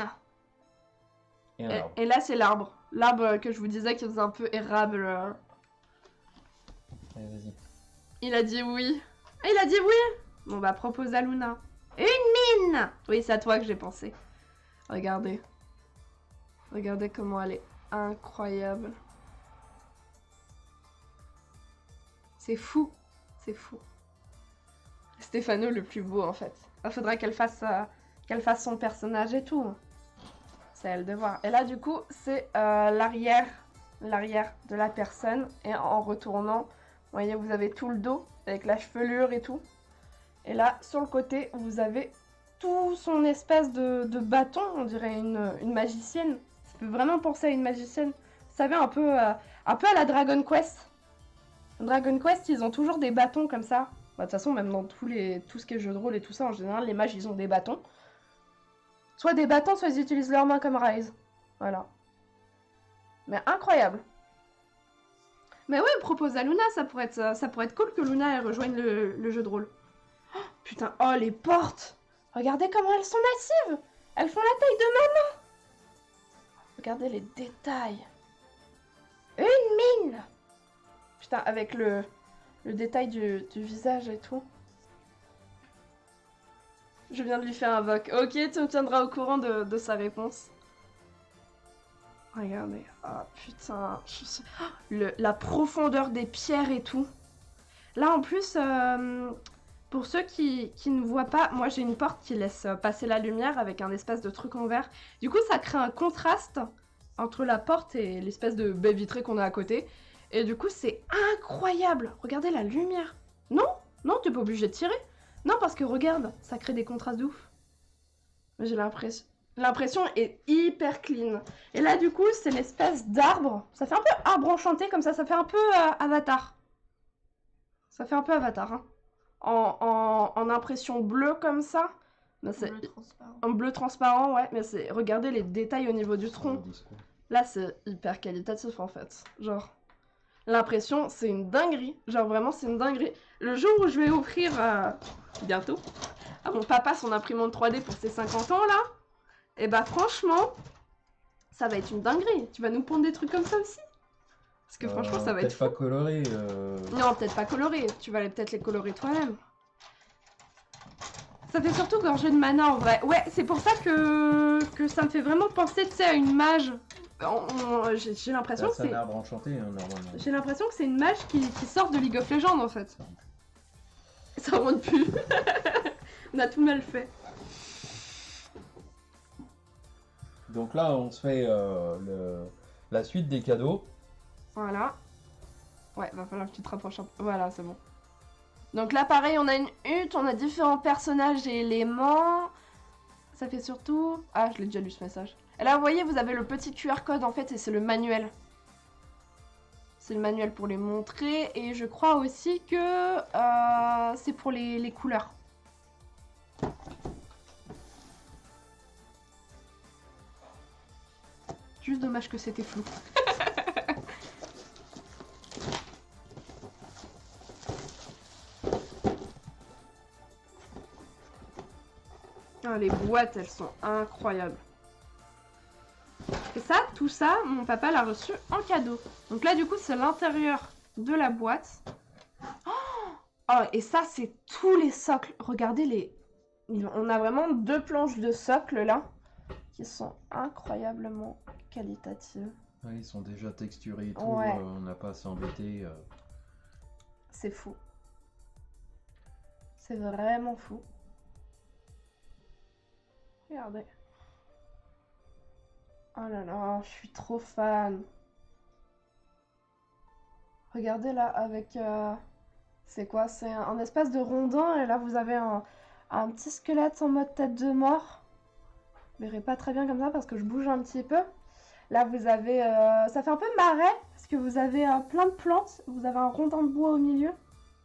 [SPEAKER 3] Et un
[SPEAKER 1] Et,
[SPEAKER 3] arbre.
[SPEAKER 1] et là, c'est l'arbre. L'arbre que je vous disais qui faisait un peu érable.
[SPEAKER 3] Allez, vas-y.
[SPEAKER 1] Il a dit oui. Ah, il a dit oui. Bon bah propose à Luna. Une mine. Oui, c'est à toi que j'ai pensé. Regardez. Regardez comment elle est incroyable. C'est fou. C'est fou. Stéphano le plus beau en fait. Il faudrait qu'elle fasse son personnage et tout. C'est à elle de voir. Et là du coup c'est l'arrière de la personne. Et en retournant, vous voyez, vous avez tout le dos avec la chevelure et tout. Et là, sur le côté, vous avez tout son espèce de bâton, on dirait une magicienne. Ça fait vraiment penser à une magicienne. Vous savez, un peu à la Dragon Quest. Dragon Quest, ils ont toujours des bâtons comme ça. Bah, de toute façon, même dans tout ce qui est jeu de rôle et tout ça, en général, les mages, ils ont des bâtons. Soit des bâtons, soit ils utilisent leurs mains comme Rise. Voilà. Mais incroyable. Mais ouais, propose à Luna, ça pourrait être cool que Luna elle rejoigne le jeu de rôle. Oh, putain, oh les portes! Regardez comment elles sont massives! Elles font la taille de ma main! Regardez les détails! Une mine! Putain, avec le détail du visage et tout. Je viens de lui faire un voc. Ok, tu me tiendras au courant de sa réponse. Regardez. Ah putain. La profondeur des pierres et tout. Là en plus, pour ceux qui ne voient pas, moi j'ai une porte qui laisse passer la lumière avec un espèce de truc en verre. Du coup ça crée un contraste entre la porte et l'espèce de baie vitrée qu'on a à côté. Et du coup c'est incroyable. Regardez la lumière. Non, t'es pas obligé de tirer. Non, parce que regarde, ça crée des contrastes de ouf. Mais j'ai l'impression est hyper clean. Et là, du coup, c'est l'espèce d'arbre. Ça fait un peu arbre enchanté, comme ça fait un peu Avatar. Ça fait un peu Avatar, hein. En impression bleue, comme ça. Mais c'est
[SPEAKER 2] Bleu transparent.
[SPEAKER 1] un bleu transparent, ouais. Mais c'est... Regardez les détails au niveau du tronc. Là, c'est hyper qualitatif, en fait. Genre, l'impression, c'est une dinguerie. Genre, vraiment, c'est une dinguerie. Le jour où je vais offrir, bientôt, à mon papa son imprimante 3D pour ses 50 ans, là, et bah, franchement, ça va être une dinguerie. Tu vas nous pondre des trucs comme ça aussi? Parce que franchement, ça va être
[SPEAKER 3] Peut-être pas
[SPEAKER 1] fou.
[SPEAKER 3] coloré.
[SPEAKER 1] Non, peut-être pas coloré. Tu vas peut-être les colorer toi-même. Ça fait surtout gorgé de mana, en vrai. Ouais, c'est pour ça que ça me fait vraiment penser, tu sais, à une mage. J'ai l'impression que
[SPEAKER 3] C'est
[SPEAKER 1] c'est...
[SPEAKER 3] un arbre enchanté, hein, normalement.
[SPEAKER 1] J'ai l'impression que c'est une mage qui sort de League of Legends, en fait. Ça rentre plus. On a tout mal fait.
[SPEAKER 3] Donc là, on se fait la suite des cadeaux.
[SPEAKER 1] Voilà. Ouais, va falloir que tu te rapproches un peu. Voilà, c'est bon. Donc là, pareil, on a une hutte, on a différents personnages et éléments. Ça fait surtout... Ah, je l'ai déjà lu ce message. Et là, vous voyez, vous avez le petit QR code, en fait, et c'est le manuel. C'est le manuel pour les montrer. Et je crois aussi que c'est pour les couleurs. Juste dommage que c'était flou. Ah, les boîtes, elles sont incroyables. Et ça, tout ça, mon papa l'a reçu en cadeau. Donc là, du coup, c'est l'intérieur de la boîte. Oh, et ça, c'est tous les socles. Regardez les... On a vraiment 2 planches de socle, là, qui sont incroyablement qualitatives.
[SPEAKER 3] Ouais, ils sont déjà texturés et tout.
[SPEAKER 1] Ouais.
[SPEAKER 3] On n'a pas à s'embêter.
[SPEAKER 1] C'est fou. C'est vraiment fou. Regardez. Oh là là, je suis trop fan. Regardez là, avec... c'est quoi? C'est un espèce de rondin, et là vous avez un petit squelette en mode tête de mort. Vous verrez pas très bien comme ça parce que je bouge un petit peu. Là vous avez... ça fait un peu marais, parce que vous avez plein de plantes. Vous avez un rondin de bois au milieu.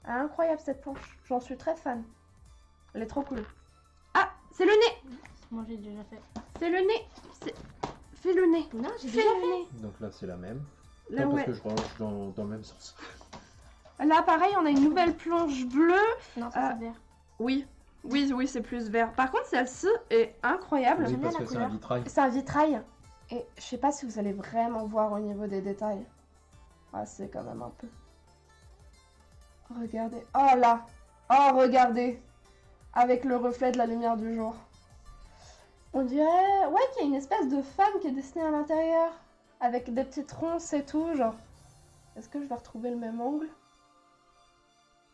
[SPEAKER 1] Ah, incroyable cette planche, j'en suis très fan. Elle est trop cool. Ah, c'est le nez!
[SPEAKER 2] Moi j'ai déjà fait.
[SPEAKER 1] C'est le nez! Fais le nez!
[SPEAKER 2] Non, j'ai
[SPEAKER 1] Fais
[SPEAKER 2] déjà
[SPEAKER 1] le
[SPEAKER 2] fait.
[SPEAKER 1] nez!
[SPEAKER 3] Donc là, c'est la même.
[SPEAKER 1] Là,
[SPEAKER 3] Non, parce
[SPEAKER 1] ouais.
[SPEAKER 3] que je range dans le même sens.
[SPEAKER 1] Là, pareil, on a une nouvelle planche bleue.
[SPEAKER 2] Non, ça c'est vert.
[SPEAKER 1] Oui, oui, c'est plus vert. Par contre, celle-ci est incroyable.
[SPEAKER 3] Oui,
[SPEAKER 2] J'aime bien
[SPEAKER 3] parce
[SPEAKER 2] la
[SPEAKER 3] que c'est un
[SPEAKER 2] couleur.
[SPEAKER 3] vitrail.
[SPEAKER 1] C'est un vitrail. Et je sais pas si vous allez vraiment voir au niveau des détails. Ah, c'est quand même un peu. Regardez. Oh là! Oh, regardez! Avec le reflet de la lumière du jour. On dirait... Ouais, qu'il y a une espèce de femme qui est dessinée à l'intérieur. Avec des petites ronces et tout, genre... Est-ce que je vais retrouver le même angle?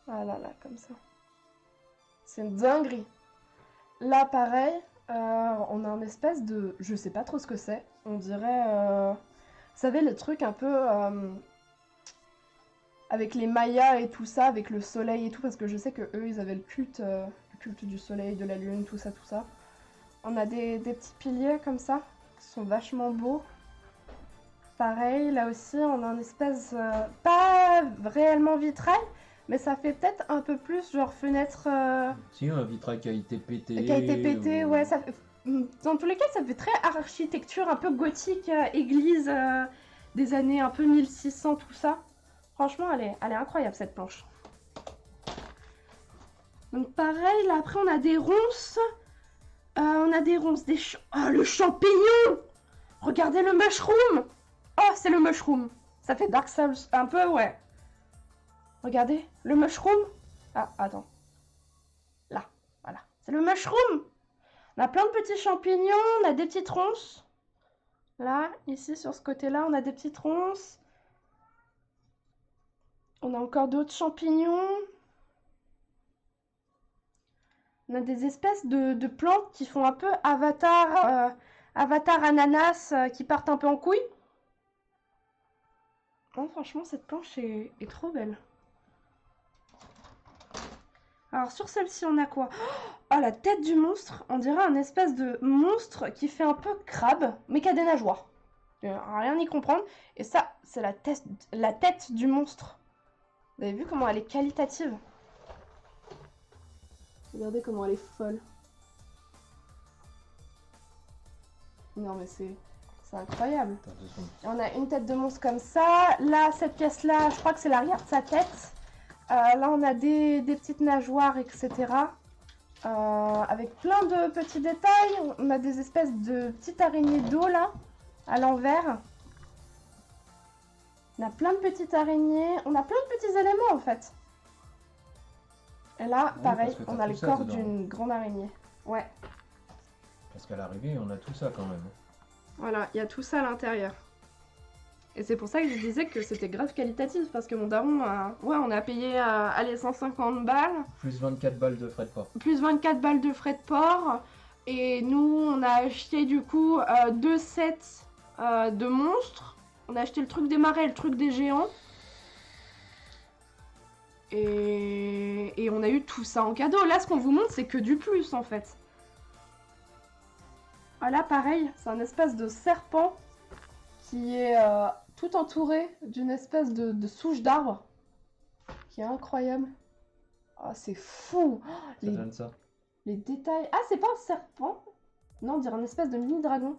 [SPEAKER 1] Ah là là, comme ça. C'est une dinguerie. Là, pareil, on a un espèce de... Je sais pas trop ce que c'est. On dirait... Vous savez, les trucs un peu... avec les Mayas et tout ça, avec le soleil et tout, parce que je sais que eux, ils avaient le culte du soleil, de la lune, tout ça, tout ça. On a des petits piliers comme ça, qui sont vachement beaux. Pareil, là aussi, on a un espèce... pas réellement vitrail, mais ça fait peut-être un peu plus genre fenêtre...
[SPEAKER 3] Si, un vitrail qui a été pété.
[SPEAKER 1] qui a été pété,
[SPEAKER 3] ou-
[SPEAKER 1] ouais, ça fait... Dans tous les cas, ça fait très architecture un peu gothique, église des années un peu 1600, tout ça. Franchement, elle est incroyable, cette planche. Donc pareil, là, après, on a des ronces. Oh, le champignon! Regardez le mushroom! Oh, c'est le mushroom. Ça fait Dark Souls, un peu, ouais. Regardez, le mushroom. Ah, attends. Là, voilà. C'est le mushroom! On a plein de petits champignons, on a des petites ronces. Là, ici, sur ce côté-là, on a des petites ronces. On a encore d'autres champignons. On a des espèces de plantes qui font un peu avatar, avatar ananas, qui partent un peu en couille. Oh, franchement, cette planche est trop belle. Alors sur celle-ci, on a quoi? Oh, la tête du monstre. On dirait un espèce de monstre qui fait un peu crabe, mais qui a des nageoires. Rien y comprendre. Et ça, c'est la tête du monstre. Vous avez vu comment elle est qualitative? Regardez comment elle est folle. Non mais c'est incroyable. On a une tête de monstre comme ça. Là, cette pièce-là, je crois que c'est l'arrière de sa tête. Là, on a des petites nageoires, etc. Avec plein de petits détails. On a des espèces de petites araignées d'eau, là, à l'envers. On a plein de petites araignées. On a plein de petits éléments, en fait. Et là,
[SPEAKER 3] Oui,
[SPEAKER 1] pareil,
[SPEAKER 3] parce que t'as
[SPEAKER 1] on a
[SPEAKER 3] tout
[SPEAKER 1] le
[SPEAKER 3] ça
[SPEAKER 1] corps
[SPEAKER 3] dedans.
[SPEAKER 1] d'une grande araignée. Ouais,
[SPEAKER 3] Parce qu'à l'arrivée, on a tout ça quand même.
[SPEAKER 1] voilà, il y a tout ça à l'intérieur. Et c'est pour ça que je disais que c'était grave qualitatif, parce que mon daron, ouais, on a payé allez, 150 balles,
[SPEAKER 3] Plus 24 balles de frais de port.
[SPEAKER 1] plus 24 balles de frais de port. Et nous, on a acheté du coup 2 sets de monstres. On a acheté le truc des marais et le truc des géants. Et on a eu tout ça en cadeau. Là, ce qu'on vous montre, c'est que du plus, en fait. Ah, là, pareil, c'est un espèce de serpent qui est tout entouré d'une espèce de souche d'arbre. Qui est incroyable. Ah, c'est fou. Oh,
[SPEAKER 3] Ça donne ça.
[SPEAKER 1] les détails... Ah, c'est pas un serpent? Non, on dirait un espèce de mini-dragon.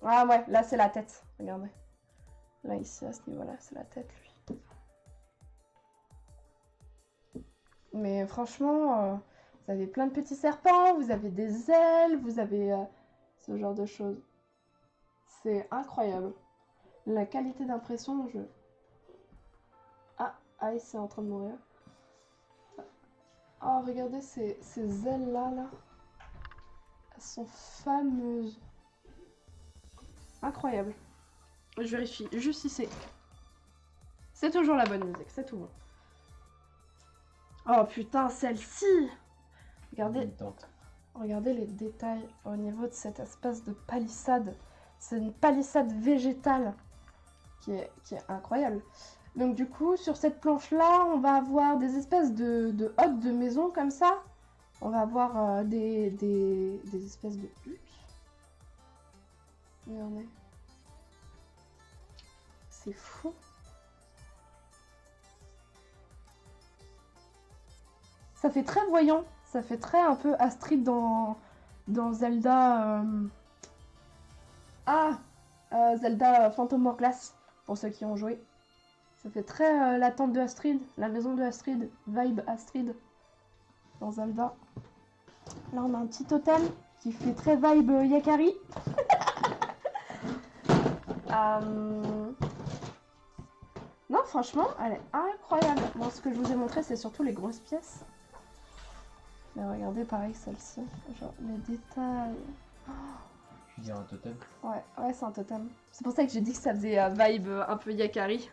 [SPEAKER 1] Ah ouais, là, c'est la tête. Regardez. Là, ici, à ce niveau-là, c'est la tête, lui. Mais franchement, vous avez plein de petits serpents, vous avez des ailes, vous avez ce genre de choses. C'est incroyable. La qualité d'impression, je... Ah, Ice c'est en train de mourir. Oh, regardez ces ailes-là, là. Elles sont fameuses. Incroyable. Je vérifie juste si c'est... C'est toujours la bonne musique, c'est tout bon. Oh putain, celle-ci! Regardez, regardez les détails au niveau de cette espèce de palissade. C'est une palissade végétale qui est incroyable. Donc du coup, sur cette planche-là, on va avoir des espèces de hôtes de maison comme ça. On va avoir des espèces de huttes. Regardez. C'est fou. Ça fait très voyant, ça fait très un peu Astrid dans Zelda... Zelda Phantom Hourglass, pour ceux qui ont joué. Ça fait très la tente de Astrid, la maison de Astrid, vibe Astrid dans Zelda. Là on a un petit totem qui fait très vibe Yakari. Non franchement, elle est incroyable. Moi ce que je vous ai montré c'est surtout les grosses pièces. Mais regardez pareil celle-ci, genre les détails.
[SPEAKER 3] Tu dis un totem?
[SPEAKER 1] Ouais, c'est un totem. C'est pour ça que j'ai dit que ça faisait vibe un peu Yakari.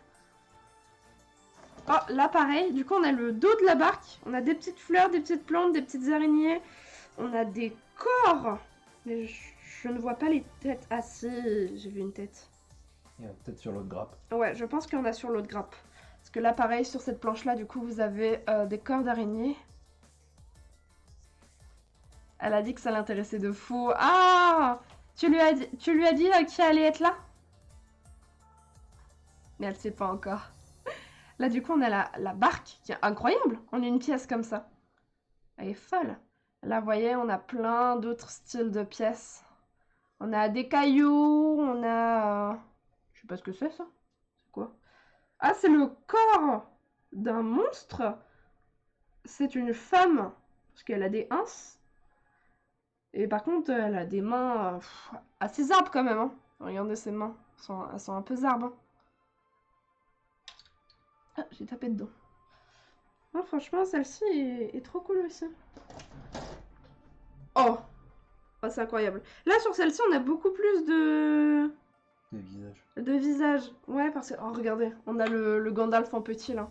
[SPEAKER 1] Oh, là pareil, du coup on a le dos de la barque, on a des petites fleurs, des petites plantes, des petites araignées, on a des corps. Mais je ne vois pas les têtes. Ah si, j'ai vu une tête.
[SPEAKER 3] Il y a peut-être sur l'autre grappe.
[SPEAKER 1] Ouais, je pense qu'il y en a sur l'autre grappe. Parce que là pareil, sur cette planche-là, du coup vous avez des corps d'araignées. Elle a dit que ça l'intéressait de fou. Ah! Tu lui as dit qui allait être là? Mais elle sait pas encore. Là, du coup, on a la barque qui est incroyable. On a une pièce comme ça. Elle est folle. Là, vous voyez, on a plein d'autres styles de pièces. On a des cailloux, on a... Je sais pas ce que c'est, ça. C'est quoi? Ah, c'est le corps d'un monstre. C'est une femme. Parce qu'elle a des ins. Et par contre, elle a des mains assez zarbes quand même. Hein. Regardez ses mains. Elles sont un peu zarbes. Hein. Ah, j'ai tapé dedans. Non, franchement, celle-ci est trop cool aussi. Oh, c'est incroyable. Là, sur celle-ci, on a beaucoup plus de
[SPEAKER 3] visage.
[SPEAKER 1] De visage. Ouais, parce que... Oh, regardez. On a le Gandalf en petit, là.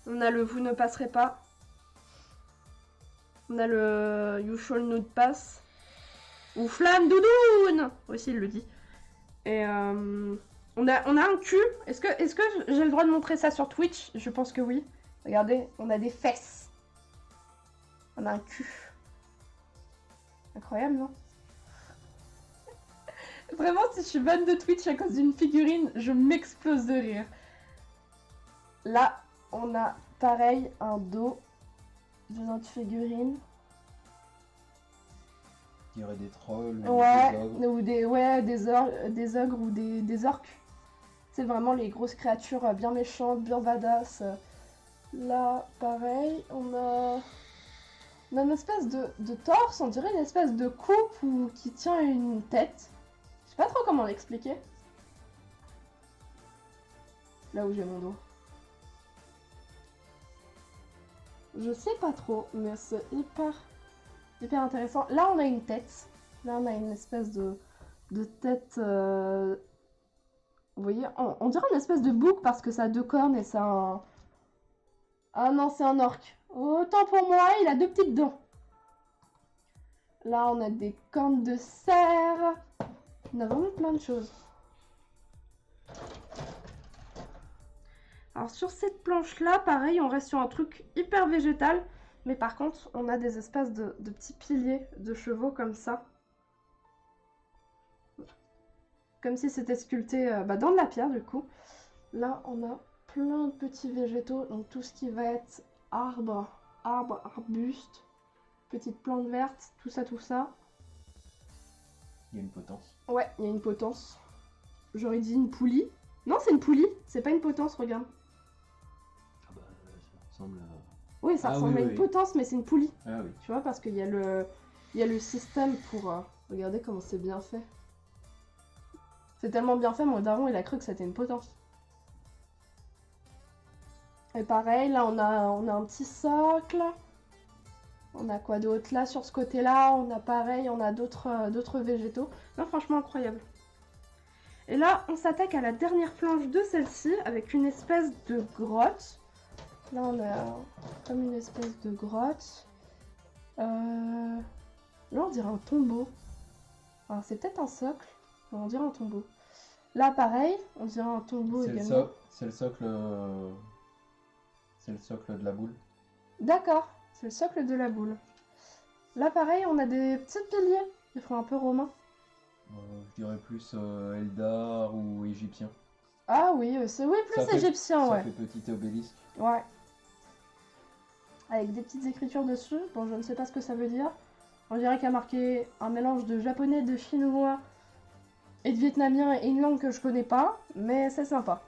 [SPEAKER 1] On a le Vous ne passerez pas. On a le You shall not pass. Ou Flamme Doudoune aussi, il le dit. Et on a un cul. Est-ce que j'ai le droit de montrer ça sur Twitch? Je pense que oui. Regardez, on a des fesses. On a un cul. Incroyable, non? Vraiment, si je suis bonne de Twitch à cause d'une figurine, je m'explose de rire. Là, on a pareil un dos d'une autre figurine.
[SPEAKER 3] Je dirais des trolls
[SPEAKER 1] Ouais,
[SPEAKER 3] ou des ogres.
[SPEAKER 1] ou des ogres ou des orques. C'est vraiment les grosses créatures bien méchantes, bien badass. Là, pareil, on a une espèce de torse, on dirait une espèce de coupe ou qui tient une tête. Je sais pas trop comment l'expliquer. Là où j'ai mon dos. Je sais pas trop, mais c'est hyper intéressant. Là, on a une tête. Là, on a une espèce de tête. Vous voyez, on dirait une espèce de bouc parce que ça a deux cornes et ça a un. Ah non, c'est un orque. Autant pour moi, il a deux petites dents. Là, on a des cornes de cerf. On a vraiment plein de choses. Alors sur cette planche-là, pareil, on reste sur un truc hyper végétal. Mais par contre, on a des espèces de petits piliers de chevaux comme ça. Comme si c'était sculpté dans de la pierre du coup. Là, on a plein de petits végétaux. Donc tout ce qui va être arbre, arbuste, petites plantes vertes, tout ça, tout ça.
[SPEAKER 3] Il y a une potence.
[SPEAKER 1] Ouais, il y a une potence. J'aurais dit une poulie. Non, c'est une poulie. C'est pas une potence, regarde.
[SPEAKER 3] Ah bah, ça ressemble à...
[SPEAKER 1] Oui, ça ressemble à une potence, mais c'est une poulie.
[SPEAKER 3] Ah oui.
[SPEAKER 1] Tu vois, parce qu'il y a le système pour... regardez comment c'est bien fait. C'est tellement bien fait, mon daron, il a cru que c'était une potence. Et pareil, là, on a un petit socle. On a quoi d'autre? Là, sur ce côté-là, on a pareil, on a d'autres végétaux. Non, franchement, incroyable. Et là, on s'attaque à la dernière planche de celle-ci, avec une espèce de grotte. Là, on a comme une espèce de grotte. Là, on dirait un tombeau. Alors, c'est peut-être un socle. On dirait un tombeau. Là, pareil, on dirait un tombeau également.
[SPEAKER 3] C'est le socle... C'est le socle de la boule.
[SPEAKER 1] D'accord, c'est le socle de la boule. Là, pareil, on a des petits piliers. Ils font un peu romain.
[SPEAKER 3] Je dirais plus Eldar ou égyptien.
[SPEAKER 1] Ah oui, c'est plus égyptien, ouais.
[SPEAKER 3] Ça fait petit obélisque.
[SPEAKER 1] Ouais. Avec des petites écritures dessus. Bon, je ne sais pas ce que ça veut dire. On dirait qu'il y a marqué un mélange de japonais, de chinois et de vietnamien et une langue que je connais pas, mais c'est sympa.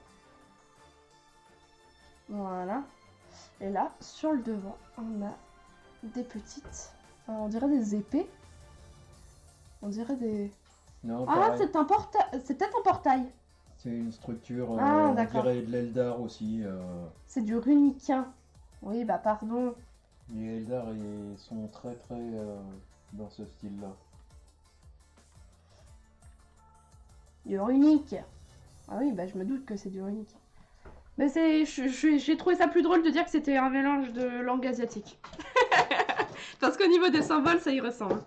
[SPEAKER 1] Voilà. Et là, sur le devant, on a des petites... on dirait des épées. On dirait des...
[SPEAKER 3] Non,
[SPEAKER 1] Ah,
[SPEAKER 3] pareil.
[SPEAKER 1] c'est peut-être un portail.
[SPEAKER 3] C'est une structure,
[SPEAKER 1] Ah,
[SPEAKER 3] on
[SPEAKER 1] d'accord.
[SPEAKER 3] dirait de l'Eldar aussi.
[SPEAKER 1] C'est du runiquien. Oui, bah pardon.
[SPEAKER 3] Les Eldar ils sont très dans ce style-là.
[SPEAKER 1] Du runique. Ah oui, bah je me doute que c'est du runique. Mais j'ai trouvé ça plus drôle de dire que c'était un mélange de langue asiatique. Parce qu'au niveau des symboles, ça y ressemble.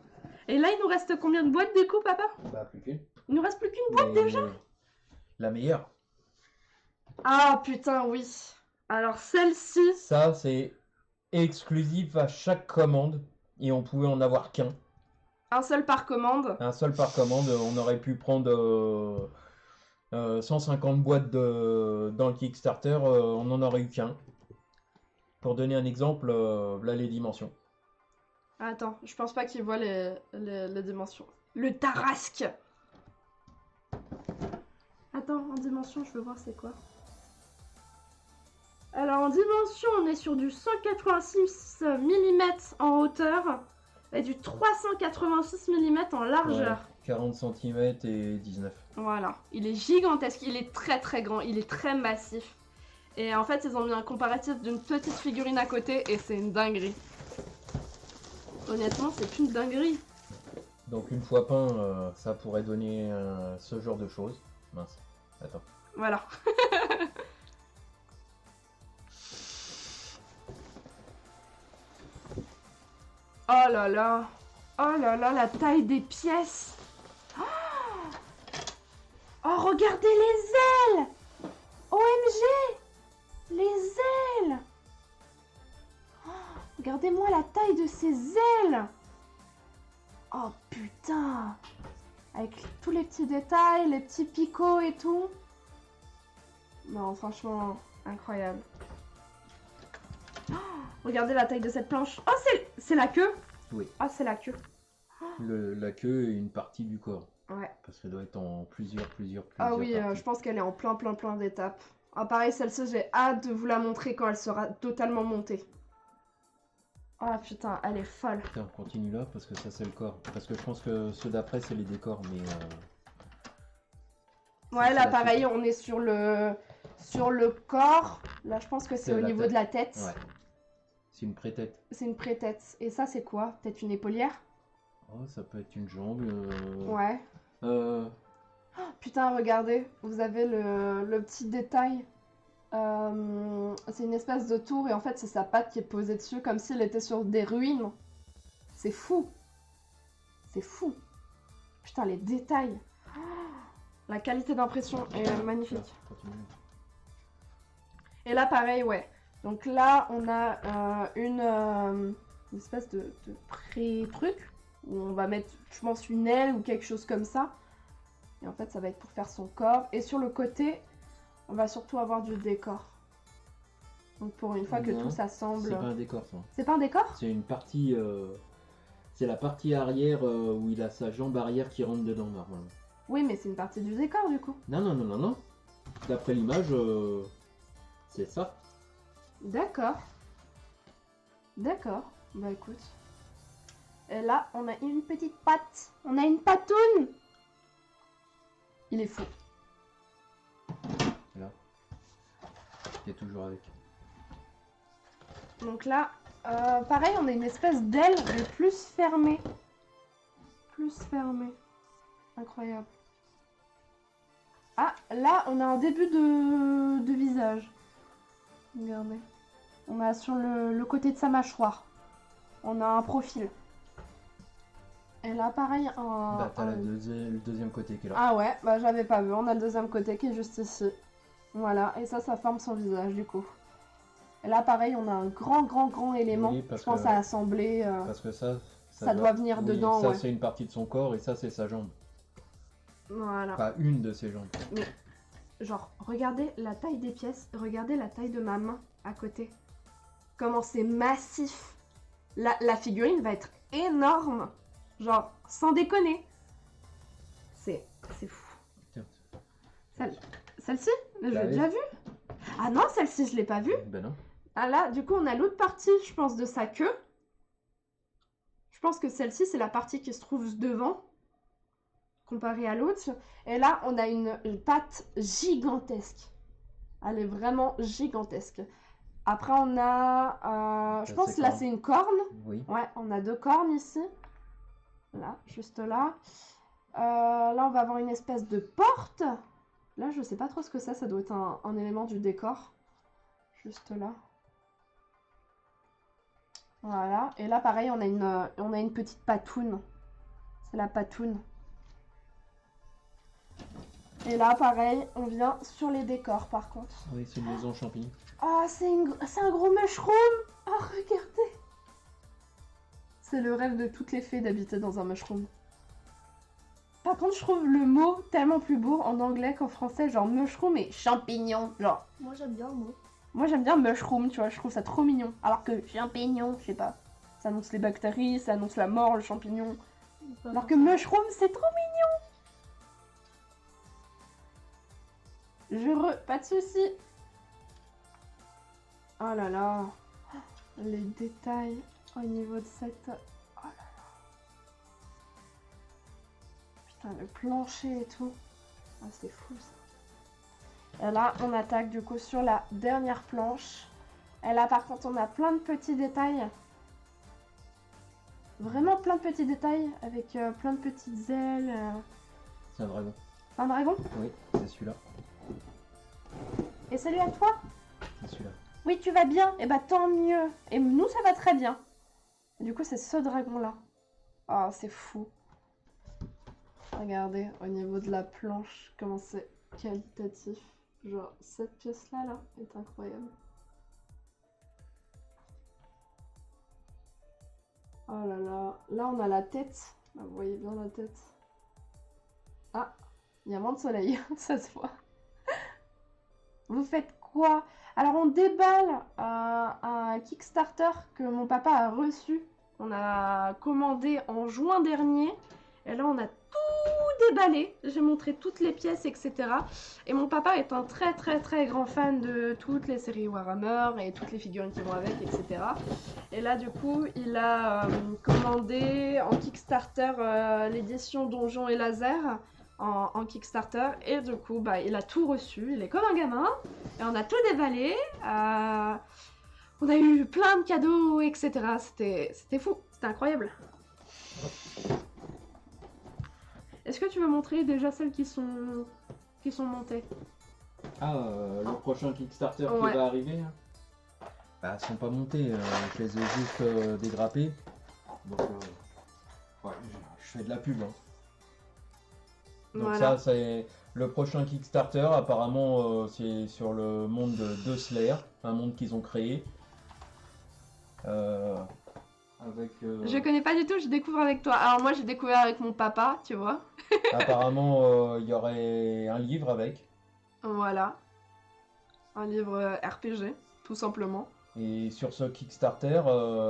[SPEAKER 1] Et là, il nous reste combien de boîtes d'écho, papa?
[SPEAKER 3] Bah, plus qu'une.
[SPEAKER 1] Il nous reste plus qu'une boîte déjà?
[SPEAKER 3] La meilleure.
[SPEAKER 1] Ah putain, oui. Alors celle-ci...
[SPEAKER 3] Ça, c'est exclusif à chaque commande. Et on pouvait en avoir qu'un.
[SPEAKER 1] Un seul par commande.
[SPEAKER 3] Un seul par commande. On aurait pu prendre 150 boîtes dans le Kickstarter. On n'en aurait eu qu'un. Pour donner un exemple, là les dimensions.
[SPEAKER 1] Attends, je pense pas qu'il voit les dimensions. Le Tarasque. Attends, en dimension, je veux voir c'est quoi. Alors en dimension, on est sur du 186 mm en hauteur et du 386 mm en largeur.
[SPEAKER 3] Ouais, 40 cm et 19.
[SPEAKER 1] Voilà, il est gigantesque, il est très très grand, il est très massif. Et en fait, ils ont mis un comparatif d'une petite figurine à côté et c'est une dinguerie. Honnêtement, c'est une dinguerie.
[SPEAKER 3] Donc une fois peint, ça pourrait donner ce genre de choses. Mince, attends.
[SPEAKER 1] Voilà. Oh là là. Oh là là, la taille des pièces. Oh, regardez les ailes. OMG. Les ailes. Oh, regardez regardez-moi la taille de ses ailes. Oh putain. Avec tous les petits détails, les petits picots et tout. Non, franchement, incroyable. Oh, regardez la taille de cette planche. Oh, c'est la queue.
[SPEAKER 3] Oui.
[SPEAKER 1] Ah, c'est la queue.
[SPEAKER 3] La queue est une partie du corps.
[SPEAKER 1] Ouais.
[SPEAKER 3] Parce qu'elle doit être en plusieurs
[SPEAKER 1] Ah oui,
[SPEAKER 3] parties.
[SPEAKER 1] je pense qu'elle est en plein d'étapes. Ah pareil, celle-ci, j'ai hâte de vous la montrer quand elle sera totalement montée. Oh putain, elle est folle.
[SPEAKER 3] Tiens, on continue là parce que ça c'est le corps. Parce que je pense que ceux d'après c'est les décors, mais...
[SPEAKER 1] Ouais,
[SPEAKER 3] c'est
[SPEAKER 1] là
[SPEAKER 3] la
[SPEAKER 1] pareil, on est sur le corps. Là, je pense que c'est
[SPEAKER 3] C'est
[SPEAKER 1] au
[SPEAKER 3] la
[SPEAKER 1] niveau
[SPEAKER 3] tête.
[SPEAKER 1] de la tête.
[SPEAKER 3] Ouais. C'est une pré-tête.
[SPEAKER 1] C'est une pré-tête. Et ça, c'est quoi? Peut-être une épaulière?
[SPEAKER 3] Oh, ça peut être une jambe.
[SPEAKER 1] Ouais.
[SPEAKER 3] Euh,
[SPEAKER 1] Putain, regardez, vous avez le petit détail. C'est une espèce de tour et en fait, c'est sa patte qui est posée dessus comme s'il était sur des ruines. C'est fou. C'est fou. Putain, les détails. Oh, la qualité d'impression est magnifique.
[SPEAKER 3] là, continue.
[SPEAKER 1] Et là, pareil, ouais. Donc là, on a une espèce de pré-truc où on va mettre, je pense, une aile ou quelque chose comme ça. Et en fait, ça va être pour faire son corps. Et sur le côté, on va surtout avoir du décor. Donc pour une fois que
[SPEAKER 3] Non,
[SPEAKER 1] tout s'assemble...
[SPEAKER 3] C'est pas un décor ça.
[SPEAKER 1] C'est pas un décor?
[SPEAKER 3] C'est une partie... C'est la partie arrière où il a sa jambe arrière qui rentre dedans normalement.
[SPEAKER 1] Oui, mais c'est une partie du décor du coup.
[SPEAKER 3] Non. D'après l'image, c'est ça.
[SPEAKER 1] D'accord. D'accord. Bah écoute. Et là, on a une petite patte. On a une patoune. Il est fou.
[SPEAKER 3] Là. Il est toujours avec.
[SPEAKER 1] Donc là, pareil, on a une espèce d'aile, mais plus fermée. Plus fermée. Incroyable. Ah, là, on a un début de visage. Regardez. On a sur le côté de sa mâchoire. On a un profil. Et là, pareil,
[SPEAKER 3] Bah t'as le deuxième côté qui est là.
[SPEAKER 1] Ah ouais, bah j'avais pas vu. On a le deuxième côté qui est juste ici. Voilà, et ça forme son visage du coup. Et là, pareil, on a un grand élément,
[SPEAKER 3] Oui, parce
[SPEAKER 1] je pense,
[SPEAKER 3] que-
[SPEAKER 1] à assembler.
[SPEAKER 3] Parce que ça
[SPEAKER 1] doit venir
[SPEAKER 3] oui,
[SPEAKER 1] dedans,
[SPEAKER 3] Ça
[SPEAKER 1] ouais.
[SPEAKER 3] c'est une partie de son corps et ça c'est sa jambe.
[SPEAKER 1] Voilà.
[SPEAKER 3] Pas une de ses jambes.
[SPEAKER 1] Genre, regardez la taille des pièces, regardez la taille de ma main à côté. Comment c'est massif. La figurine va être énorme. Genre, sans déconner. C'est fou.
[SPEAKER 3] Tiens.
[SPEAKER 1] Celle-ci? Je
[SPEAKER 3] Bah
[SPEAKER 1] l'ai
[SPEAKER 3] oui.
[SPEAKER 1] déjà vue. Ah non, celle-ci, je l'ai pas vue.
[SPEAKER 3] Ben non.
[SPEAKER 1] Ah là, du coup, on a l'autre partie, je pense, de sa queue. Je pense que celle-ci, c'est la partie qui se trouve devant, comparée à l'autre. Et là, on a une patte gigantesque. Elle est vraiment gigantesque. Après, on a... je
[SPEAKER 3] Ça,
[SPEAKER 1] pense
[SPEAKER 3] c'est
[SPEAKER 1] que là,
[SPEAKER 3] corne.
[SPEAKER 1] c'est une corne.
[SPEAKER 3] Oui.
[SPEAKER 1] Ouais, on a 2 cornes ici. Là, juste là. Là, on va avoir une espèce de porte. Là, je sais pas trop ce que c'est. Ça doit être un élément du décor. Juste là. Voilà. Et là, pareil, on a une petite patoune. C'est la patoune. Et là, pareil, on vient sur les décors, par contre.
[SPEAKER 3] Oui, c'est une maison champignon.
[SPEAKER 1] Ah, c'est un gros mushroom. Oh, regardez. C'est le rêve de toutes les fées d'habiter dans un mushroom. Par contre, je trouve le mot tellement plus beau en anglais qu'en français, genre mushroom et champignon. Genre,
[SPEAKER 2] Moi j'aime bien le mot.
[SPEAKER 1] moi j'aime bien mushroom, tu vois, je trouve ça trop mignon. Alors que champignon, je sais pas, ça annonce les bactéries, ça annonce la mort, le champignon. Alors que mushroom, c'est trop mignon. Pas de soucis. Oh là là. Les détails au niveau de cette... Oh là là. Putain, le plancher et tout. Ah, c'est fou ça. Et là, on attaque du coup sur la dernière planche. Et là, par contre, on a plein de petits détails. Vraiment plein de petits détails avec plein de petites ailes.
[SPEAKER 3] C'est un dragon.
[SPEAKER 1] Un dragon?
[SPEAKER 3] Oui, c'est celui-là.
[SPEAKER 1] Et salut à toi!
[SPEAKER 3] C'est celui-là.
[SPEAKER 1] Oui, tu vas bien? Eh bah tant mieux. Et nous, ça va très bien. Et du coup, c'est ce dragon-là. Ah, c'est fou. Regardez, au niveau de la planche, comment c'est qualitatif. Genre, cette pièce-là, là, est incroyable. Oh là là. Là, on a la tête. Là, vous voyez bien la tête. Ah, il y a moins de soleil, ça se voit. Vous faites quoi? Alors, on déballe un Kickstarter que mon papa a reçu. On a commandé en juin dernier. Et là, on a tout déballé. J'ai montré toutes les pièces, etc. Et mon papa est un très très très grand fan de toutes les séries Warhammer et toutes les figurines qui vont avec, etc. Et là, du coup, il a commandé en Kickstarter l'édition Donjons et Laser en Kickstarter. Et du coup, bah, il a tout reçu. Il est comme un gamin. Et on a tout déballé. On a eu plein de cadeaux, etc. C'était fou. C'était incroyable. Est-ce que tu veux montrer déjà celles qui sont montées?
[SPEAKER 3] Ah, le prochain Kickstarter
[SPEAKER 1] Ouais.
[SPEAKER 3] qui va arriver, hein. Bah, elles sont pas montées, je les ai juste dégrappées. Donc, ouais, je fais de la pub, hein. Donc
[SPEAKER 1] Voilà.
[SPEAKER 3] ça, c'est le prochain Kickstarter. Apparemment, c'est sur le monde de Slayer, un monde qu'ils ont créé. Avec,
[SPEAKER 1] Je connais pas du tout, je découvre avec toi. Alors moi, j'ai découvert avec mon papa, tu vois.
[SPEAKER 3] apparemment, il y aurait un livre avec.
[SPEAKER 1] Voilà. Un livre RPG, tout simplement.
[SPEAKER 3] Et sur ce Kickstarter,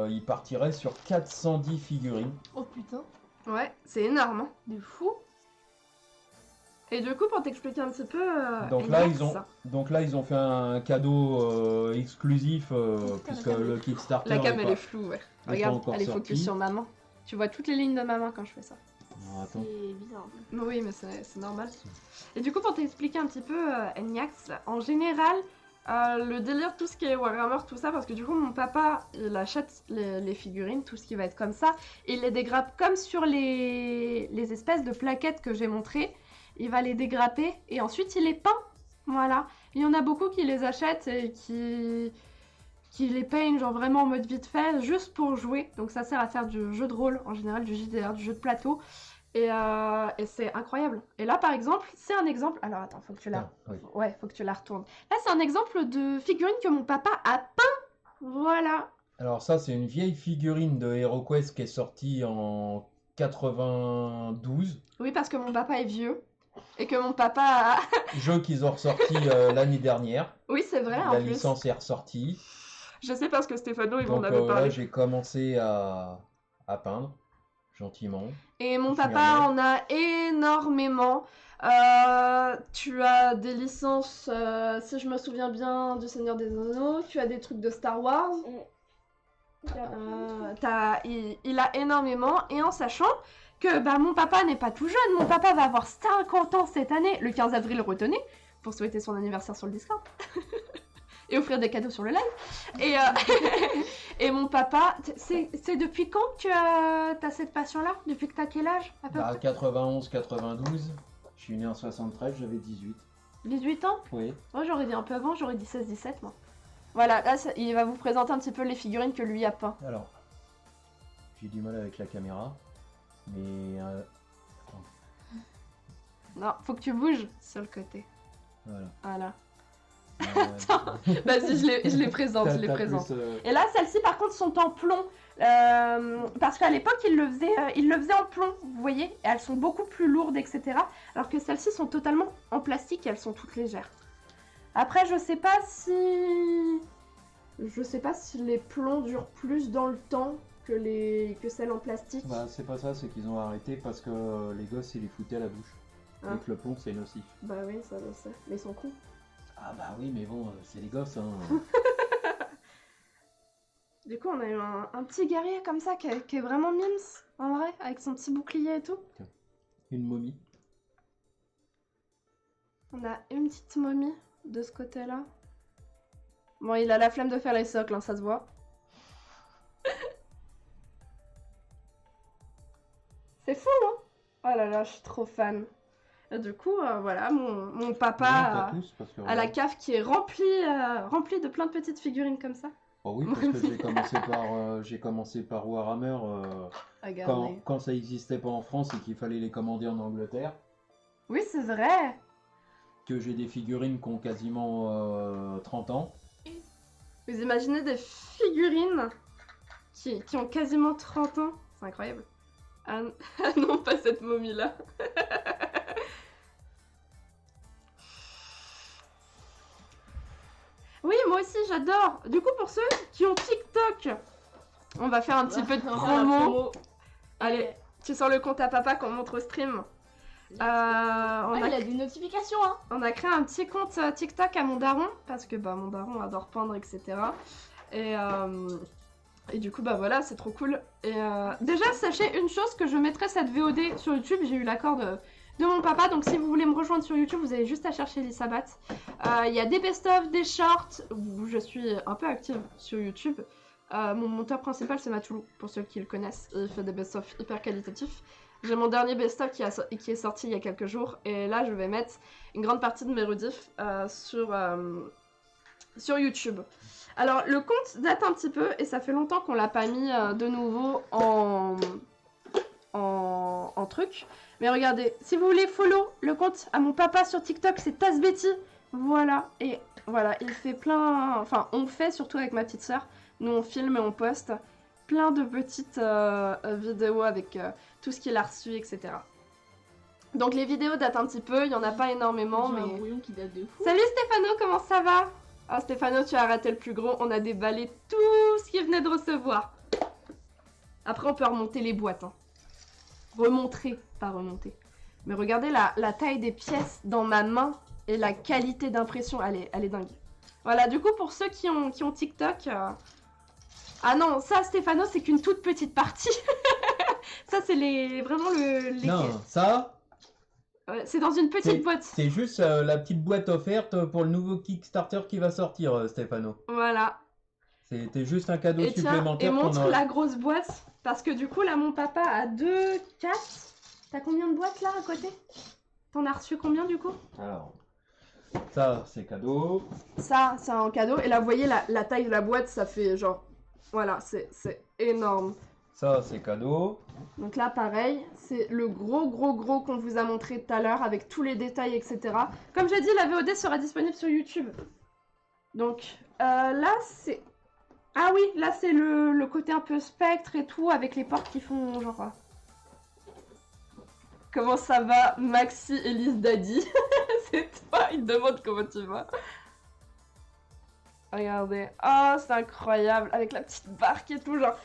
[SPEAKER 3] il partirait sur 410 figurines.
[SPEAKER 2] Oh putain,
[SPEAKER 1] Ouais, c'est énorme, hein.
[SPEAKER 2] de fou.
[SPEAKER 1] Et du coup, pour t'expliquer un petit peu,
[SPEAKER 3] Donc là,
[SPEAKER 1] Ajax,
[SPEAKER 3] ils ont fait un cadeau exclusif
[SPEAKER 2] putain,
[SPEAKER 3] puisque
[SPEAKER 2] la cam, elle
[SPEAKER 3] le
[SPEAKER 2] est floue.
[SPEAKER 3] Kickstarter
[SPEAKER 1] la cam,
[SPEAKER 3] est
[SPEAKER 1] elle
[SPEAKER 3] pas-
[SPEAKER 1] est floue, ouais.
[SPEAKER 3] pas
[SPEAKER 1] Regarde,
[SPEAKER 3] encore
[SPEAKER 1] elle est
[SPEAKER 3] sorti.
[SPEAKER 1] focus sur maman. Tu vois toutes les lignes de maman quand je fais ça.
[SPEAKER 3] Non, attends.
[SPEAKER 2] C'est bizarre.
[SPEAKER 1] Oui, mais c'est normal. Et du coup, pour t'expliquer un petit peu, Ajax, en général, le délire, tout ce qui est Warhammer, tout ça, parce que du coup, mon papa, il achète les figurines, tout ce qui va être comme ça, et il les dégrappe comme sur les espèces de plaquettes que j'ai montrées. Il va les dégrapper et ensuite il les peint. Voilà. Il y en a beaucoup qui les achètent et qui les peignent genre vraiment en mode vite fait, juste pour jouer. Donc ça sert à faire du jeu de rôle, en général du JDR, du jeu de plateau. Et c'est incroyable. Et là, par exemple, c'est un exemple... Alors attends, faut que tu la...
[SPEAKER 3] Ah, oui.
[SPEAKER 1] Ouais, faut que tu la retournes. Là, c'est un exemple de figurine que mon papa a peint. Voilà.
[SPEAKER 3] Alors ça, c'est une vieille figurine de HeroQuest qui est sortie en 92.
[SPEAKER 1] Oui, parce que mon papa est vieux. Et que mon papa a...
[SPEAKER 3] Jeu qu'ils ont ressorti l'année dernière.
[SPEAKER 1] Oui, c'est vrai, en
[SPEAKER 3] La
[SPEAKER 1] plus.
[SPEAKER 3] licence est ressortie.
[SPEAKER 1] Je sais parce que Stéphano, il m'en
[SPEAKER 3] Donc
[SPEAKER 1] avait
[SPEAKER 3] là,
[SPEAKER 1] parlé.
[SPEAKER 3] j'ai commencé à peindre, gentiment.
[SPEAKER 1] Et mon
[SPEAKER 3] Je
[SPEAKER 1] papa
[SPEAKER 3] m'y
[SPEAKER 1] en a énormément. Tu as des licences, si je me souviens bien, du Seigneur des Anneaux. Tu as des trucs de Star Wars. Il a énormément. Et en sachant que bah, mon papa n'est pas tout jeune. Mon papa va avoir 50 ans cette année, le 15 avril, retenez, pour souhaiter son anniversaire sur le Discord. Et offrir des cadeaux sur le live. Et, et mon papa, c'est depuis quand que t'as cette passion-là? Depuis que t'as quel âge à peu
[SPEAKER 3] Bah,
[SPEAKER 1] près
[SPEAKER 3] 91, 92. Je suis né en 73, j'avais 18.
[SPEAKER 1] 18 ans?
[SPEAKER 3] Oui.
[SPEAKER 1] Moi j'aurais dit un peu avant, j'aurais dit 16-17 moi. Voilà, là il va vous présenter un petit peu les figurines que lui a peint.
[SPEAKER 3] Alors, j'ai du mal avec la caméra. Mais
[SPEAKER 1] Non, faut que tu bouges sur le côté.
[SPEAKER 3] voilà.
[SPEAKER 1] Voilà.
[SPEAKER 3] Attends.
[SPEAKER 1] Vas-y, je les présente, je les présente. Et là, celles-ci par contre sont en plomb. Parce qu'à l'époque, il le faisait en plomb, vous voyez. Et elles sont beaucoup plus lourdes, etc. Alors que celles-ci sont totalement en plastique et elles sont toutes légères. Après, je sais pas si les plombs durent plus dans le temps que celles en plastique.
[SPEAKER 3] Bah, c'est pas ça, c'est qu'ils ont arrêté parce que les gosses ils les foutaient à la bouche.
[SPEAKER 1] Ah.
[SPEAKER 3] Et que le plomb c'est nocif.
[SPEAKER 1] Bah oui, ça je sais. Mais ils sont cons.
[SPEAKER 3] Ah bah oui, mais bon, c'est les gosses, hein.
[SPEAKER 1] Du coup, on a eu un petit guerrier comme ça qui est vraiment mimes, en vrai, avec son petit bouclier et tout.
[SPEAKER 3] Une momie.
[SPEAKER 1] On a une petite momie de ce côté-là. Bon, il a la flemme de faire les socles, hein, ça se voit. C'est fou, hein? Oh là là, je suis trop fan. Et du coup, voilà, mon papa
[SPEAKER 3] Pas tous, parce que,
[SPEAKER 1] a la cave qui est remplie de plein de petites figurines comme ça.
[SPEAKER 3] Oh oui, parce que j'ai commencé par Warhammer
[SPEAKER 1] Regardez.
[SPEAKER 3] quand ça n'existait pas en France et qu'il fallait les commander en Angleterre.
[SPEAKER 1] Oui, c'est vrai.
[SPEAKER 3] Que j'ai des figurines qui ont quasiment 30 ans.
[SPEAKER 1] Vous imaginez des figurines qui ont quasiment 30 ans. C'est incroyable. Ah, ah non, pas cette momie-là. Oui, moi aussi, j'adore. Du coup, pour ceux qui ont TikTok, on va faire un petit peu de promo. Allez, tu sors le compte à papa qu'on montre au stream.
[SPEAKER 2] Il a des notifications, hein.
[SPEAKER 1] On a créé un petit compte TikTok à mon daron, parce que bah, mon daron adore peindre, etc. Et du coup, bah voilà, c'est trop cool. Et déjà, sachez une chose, que je mettrai cette VOD sur YouTube. J'ai eu l'accord de mon papa, donc si vous voulez me rejoindre sur YouTube, vous avez juste à chercher Elissabat. Il y a des best-of, des shorts, où je suis un peu active sur YouTube. Mon monteur principal, c'est Matoulou, pour ceux qui le connaissent. Il fait des best-of hyper qualitatifs. J'ai mon dernier best-of qui est sorti il y a quelques jours, et là, je vais mettre une grande partie de mes rediffs sur YouTube. Alors, le compte date un petit peu, et ça fait longtemps qu'on l'a pas mis de nouveau en truc. Mais regardez, si vous voulez follow le compte à mon papa sur TikTok, c'est TazBetty. Voilà, et voilà, il fait plein... Enfin, on fait surtout avec ma petite sœur. Nous, on filme et on poste plein de petites vidéos avec tout ce qu'il a reçu, etc. Donc les vidéos datent un petit peu, il n'y en a pas énormément,
[SPEAKER 2] J'ai
[SPEAKER 1] mais...
[SPEAKER 2] un brouillon qui date de fou.
[SPEAKER 1] Salut Stéphano, comment ça va? Oh Stéphano, tu as raté le plus gros, on a déballé tout ce qu'il venait de recevoir. Après on peut remonter les boîtes. Hein. Remontrer, pas remonter. Mais regardez la taille des pièces dans ma main et la qualité d'impression, elle est dingue. Voilà, du coup pour ceux qui ont TikTok... Ah non, ça Stéphano, c'est qu'une toute petite partie. Ça c'est vraiment les...
[SPEAKER 3] Non, ça,
[SPEAKER 1] c'est dans une petite boîte.
[SPEAKER 3] c'est juste la petite boîte offerte pour le nouveau Kickstarter qui va sortir, Stéphano.
[SPEAKER 1] Voilà.
[SPEAKER 3] C'était juste un cadeau
[SPEAKER 1] Et tiens, et
[SPEAKER 3] supplémentaire qu'on
[SPEAKER 1] montre
[SPEAKER 3] a.
[SPEAKER 1] la grosse boîte. Parce que du coup, là, mon papa a 2, 4. T'as combien de boîtes là à côté? T'en as reçu combien du coup?
[SPEAKER 3] Alors, ça c'est cadeau.
[SPEAKER 1] Ça, c'est un cadeau. Et là, vous voyez la taille de la boîte, ça fait genre... Voilà, c'est énorme.
[SPEAKER 3] Ça c'est cadeau.
[SPEAKER 1] Donc là, pareil, c'est le gros qu'on vous a montré tout à l'heure avec tous les détails, etc. Comme j'ai dit, la VOD sera disponible sur YouTube. Donc là, c'est... Ah oui, là, c'est le côté un peu spectre et tout, avec les portes qui font genre... Comment ça va, Maxi, Elise, Daddy? C'est toi, il te demande comment tu vas. Regardez. Oh, c'est incroyable. Avec la petite barque et tout, genre...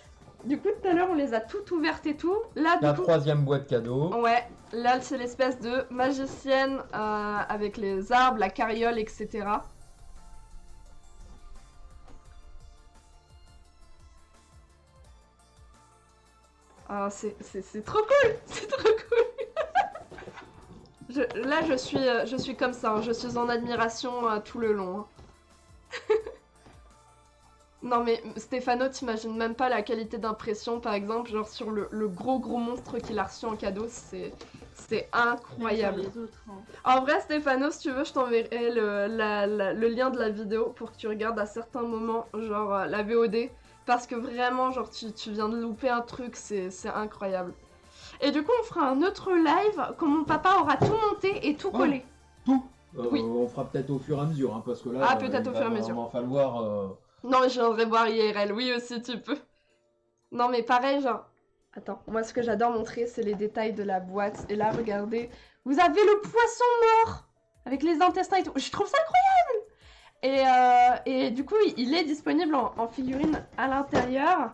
[SPEAKER 1] Du coup, tout à l'heure, on les a toutes ouvertes et tout. Là, du
[SPEAKER 3] La
[SPEAKER 1] coup...
[SPEAKER 3] troisième boîte cadeau.
[SPEAKER 1] Ouais, là, c'est l'espèce de magicienne avec les arbres, la carriole, etc. Ah, c'est trop cool! C'est trop cool! Là, je suis comme ça, hein. Je suis en admiration tout le long. Hein. Non mais Stéphano, t'imagines même pas la qualité d'impression, par exemple, genre sur le gros monstre qu'il a reçu en cadeau, c'est incroyable.
[SPEAKER 2] Les autres, hein.
[SPEAKER 1] En vrai, Stéphano, si tu veux, je t'enverrai le lien de la vidéo pour que tu regardes à certains moments, genre la VOD, parce que vraiment, genre, tu viens de louper un truc, c'est incroyable. Et du coup, on fera un autre live quand mon papa aura tout monté et tout collé.
[SPEAKER 3] Tout
[SPEAKER 1] Oui.
[SPEAKER 3] On fera peut-être au fur et à mesure, hein, parce que là,
[SPEAKER 1] Ah, peut-être au fur et à mesure.
[SPEAKER 3] Il va falloir...
[SPEAKER 1] Non, mais je viendrai voir IRL, oui aussi, tu peux. Non, mais pareil, genre... Attends, moi, ce que j'adore montrer, c'est les détails de la boîte. Et là, regardez, vous avez le poisson mort avec les intestins et tout. Je trouve ça incroyable. Et du coup, il est disponible en figurine à l'intérieur.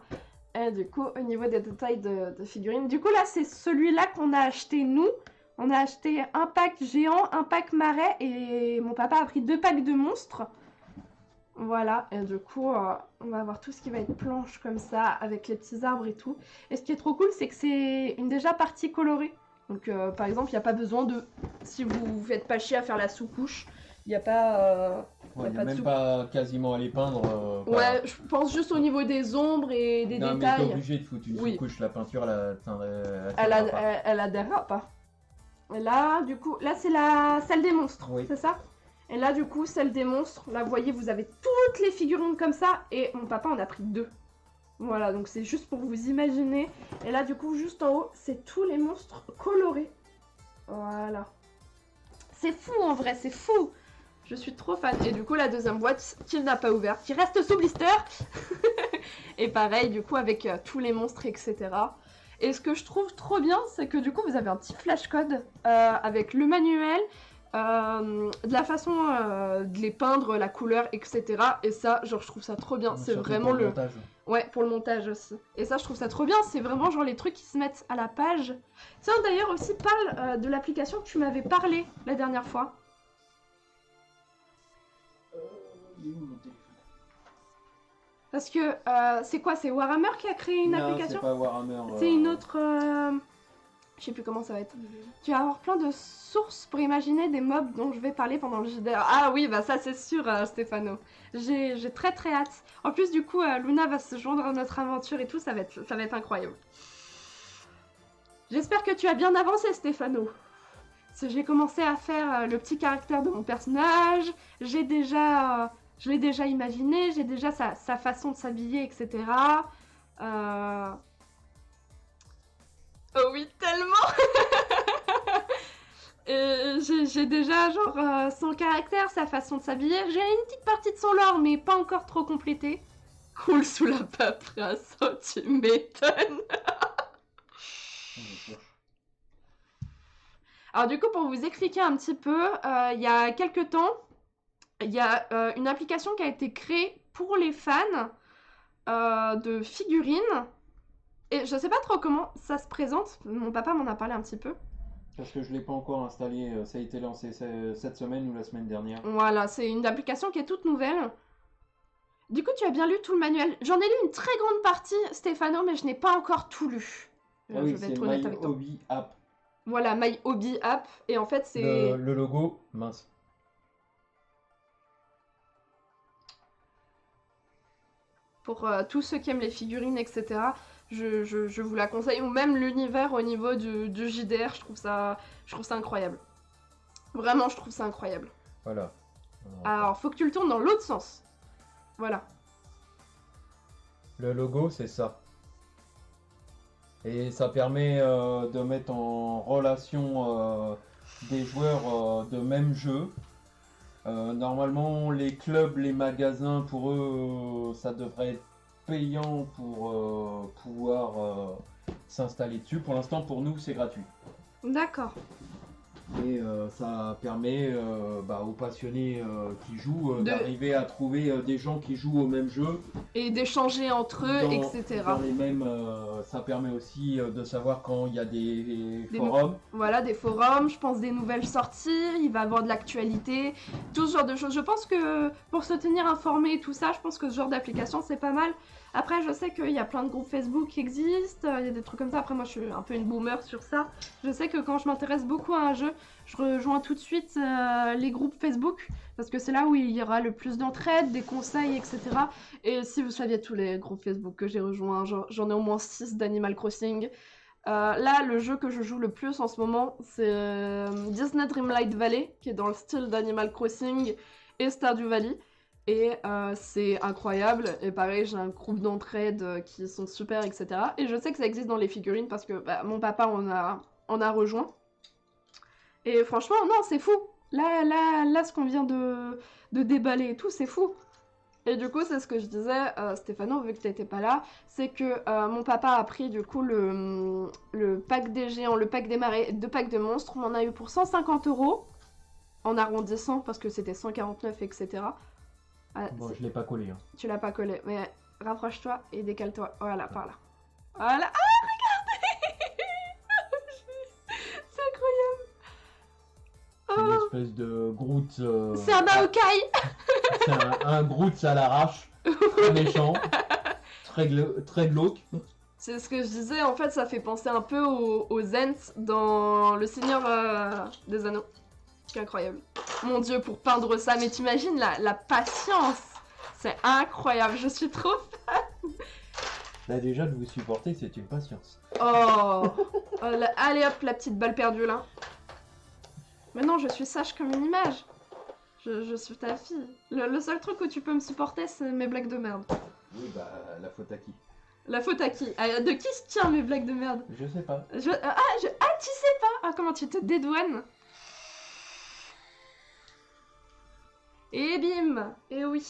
[SPEAKER 1] Et du coup, au niveau des détails de figurines... Du coup, là, c'est celui-là qu'on a acheté, nous. On a acheté un pack géant, un pack marais, et mon papa a pris 2 packs de monstres. Voilà, et du coup, on va avoir tout ce qui va être planche comme ça, avec les petits arbres et tout. Et ce qui est trop cool, c'est que c'est une déjà partie colorée. Donc, par exemple, il n'y a pas besoin de... Si vous faites pas chier à faire la sous-couche, il n'y a pas...
[SPEAKER 3] Il n'y a même pas quasiment à les peindre.
[SPEAKER 1] Ouais, je pense juste au niveau des ombres et des
[SPEAKER 3] non,
[SPEAKER 1] détails.
[SPEAKER 3] mais t'es obligé de foutre une sous-couche, la peinture,
[SPEAKER 1] elle adhérera pas. Et là, du coup, là c'est la salle des monstres,
[SPEAKER 3] oui.
[SPEAKER 1] C'est ça? Et là, du coup, celle des monstres, là, vous voyez, vous avez toutes les figurines comme ça, et mon papa en a pris 2. Voilà, donc c'est juste pour vous imaginer. Et là, du coup, juste en haut, c'est tous les monstres colorés. Voilà. C'est fou, en vrai, c'est fou. Je suis trop fan. Et du coup, la deuxième boîte, qu'il n'a pas ouverte, qui reste sous blister, Et pareil, du coup, avec tous les monstres, etc. Et ce que je trouve trop bien, c'est que du coup, vous avez un petit flashcode avec le manuel, de la façon de les peindre, la couleur, etc. Et ça, genre, je trouve ça trop bien. C'est
[SPEAKER 3] Surtout
[SPEAKER 1] vraiment
[SPEAKER 3] pour
[SPEAKER 1] le...
[SPEAKER 3] montage.
[SPEAKER 1] Ouais, pour le montage aussi. Et ça, je trouve ça trop bien. C'est vraiment genre les trucs qui se mettent à la page. Tiens, d'ailleurs, aussi, parle de l'application que tu m'avais parlé la dernière fois.
[SPEAKER 3] Il est où mon téléphone?
[SPEAKER 1] Parce que c'est quoi? C'est Warhammer qui a créé une
[SPEAKER 3] Non,
[SPEAKER 1] application?
[SPEAKER 3] c'est pas Warhammer.
[SPEAKER 1] C'est une autre... Je sais plus comment ça va être. Tu vas avoir plein de sources pour imaginer des mobs dont je vais parler pendant le JDR. Ah oui, bah ça c'est sûr, Stéphano. J'ai très très hâte. En plus, du coup, Luna va se joindre à notre aventure et tout, ça va être incroyable. J'espère que tu as bien avancé, Stéphano. Parce que j'ai commencé à faire le petit caractère de mon personnage, je l'ai déjà imaginé, j'ai déjà sa façon de s'habiller, etc. Oh oui, tellement. Et j'ai déjà genre son caractère, sa façon de s'habiller. J'ai une petite partie de son lore, mais pas encore trop complétée. Cool sous la paperasse, oh, tu m'étonnes. Alors du coup, pour vous expliquer un petit peu, il y a quelques temps, il y a une application qui a été créée pour les fans de figurines. Et je sais pas trop comment ça se présente, mon papa m'en a parlé un petit peu.
[SPEAKER 3] Parce que je l'ai pas encore installé, ça a été lancé cette semaine ou la semaine dernière.
[SPEAKER 1] Voilà, c'est une application qui est toute nouvelle. Du coup, tu as bien lu tout le manuel. J'en ai lu une très grande partie, Stéphano, mais je n'ai pas encore tout lu.
[SPEAKER 3] Ah oui,
[SPEAKER 1] je vais
[SPEAKER 3] c'est
[SPEAKER 1] être honnête
[SPEAKER 3] My
[SPEAKER 1] avec toi.
[SPEAKER 3] Hobby App.
[SPEAKER 1] Voilà, My Hobby App. Et en fait, c'est...
[SPEAKER 3] Le logo, mince.
[SPEAKER 1] Pour tous ceux qui aiment les figurines, etc. Je vous la conseille. Ou même l'univers au niveau du JDR, je trouve ça incroyable. Vraiment, je trouve ça incroyable.
[SPEAKER 3] Voilà.
[SPEAKER 1] Alors, faut que tu le tournes dans l'autre sens. Voilà.
[SPEAKER 3] Le logo, c'est ça. Et ça permet de mettre en relation des joueurs de même jeu. Normalement, les clubs, les magasins, pour eux, ça devrait être payant pour pouvoir s'installer dessus. Pour l'instant, pour nous, c'est gratuit.
[SPEAKER 1] D'accord.
[SPEAKER 3] Et ça permet aux passionnés qui jouent d'arriver à trouver des gens qui jouent au même jeu.
[SPEAKER 1] Et d'échanger entre eux, etc.
[SPEAKER 3] Dans les mêmes, ça permet aussi de savoir quand il y a des forums.
[SPEAKER 1] Voilà, des forums, je pense des nouvelles sorties, il va y avoir de l'actualité, tout ce genre de choses. Je pense que pour se tenir informé et tout ça, je pense que ce genre d'application c'est pas mal. Après, je sais qu'il y a plein de groupes Facebook qui existent, il y a des trucs comme ça. Après, moi je suis un peu une boomer sur ça. Je sais que quand je m'intéresse beaucoup à un jeu, je rejoins tout de suite les groupes Facebook parce que c'est là où il y aura le plus d'entraide, des conseils, etc. Et si vous saviez tous les groupes Facebook que j'ai rejoints, j'en ai au moins 6 d'Animal Crossing. Là, le jeu que je joue le plus en ce moment, c'est Disney Dreamlight Valley, qui est dans le style d'Animal Crossing et Stardew Valley. Et c'est incroyable. Et pareil, j'ai un groupe d'entraide qui sont super, etc. Et je sais que ça existe dans les figurines parce que mon papa en a rejoint. Et franchement, non, c'est fou. Là, ce qu'on vient de déballer et tout, c'est fou. Et du coup, c'est ce que je disais, Stéphano, vu que t'étais pas là, c'est que mon papa a pris du coup le pack des géants, le pack des marées, 2 packs de monstres. On en a eu pour 150 €, en arrondissant, parce que c'était 149, etc.
[SPEAKER 3] Bon, je l'ai pas collé. Hein.
[SPEAKER 1] Tu l'as pas collé, mais rapproche-toi et décale-toi. Voilà, par là. Voilà. Ah, regardez. C'est incroyable.
[SPEAKER 3] C'est une espèce de Groot.
[SPEAKER 1] C'est un Maokai.
[SPEAKER 3] C'est un Groot à l'arrache. Très méchant. Très glauque.
[SPEAKER 1] C'est ce que je disais, en fait, ça fait penser un peu aux Ents dans Le Seigneur des Anneaux. C'est incroyable. Mon Dieu, pour peindre ça, mais t'imagines la patience. C'est incroyable, je suis trop fan.
[SPEAKER 3] Là, déjà, de vous supporter, c'est une patience.
[SPEAKER 1] Oh, allez hop, la petite balle perdue, là. Mais non, je suis sage comme une image. Je suis ta fille. Le seul truc où tu peux me supporter, c'est mes blagues de merde.
[SPEAKER 3] Oui, bah, la faute à qui?
[SPEAKER 1] La faute à qui? De qui se tient mes blagues de merde?
[SPEAKER 3] Je sais pas.
[SPEAKER 1] Tu sais pas? Ah, comment tu te dédouanes? Et bim! Et oui.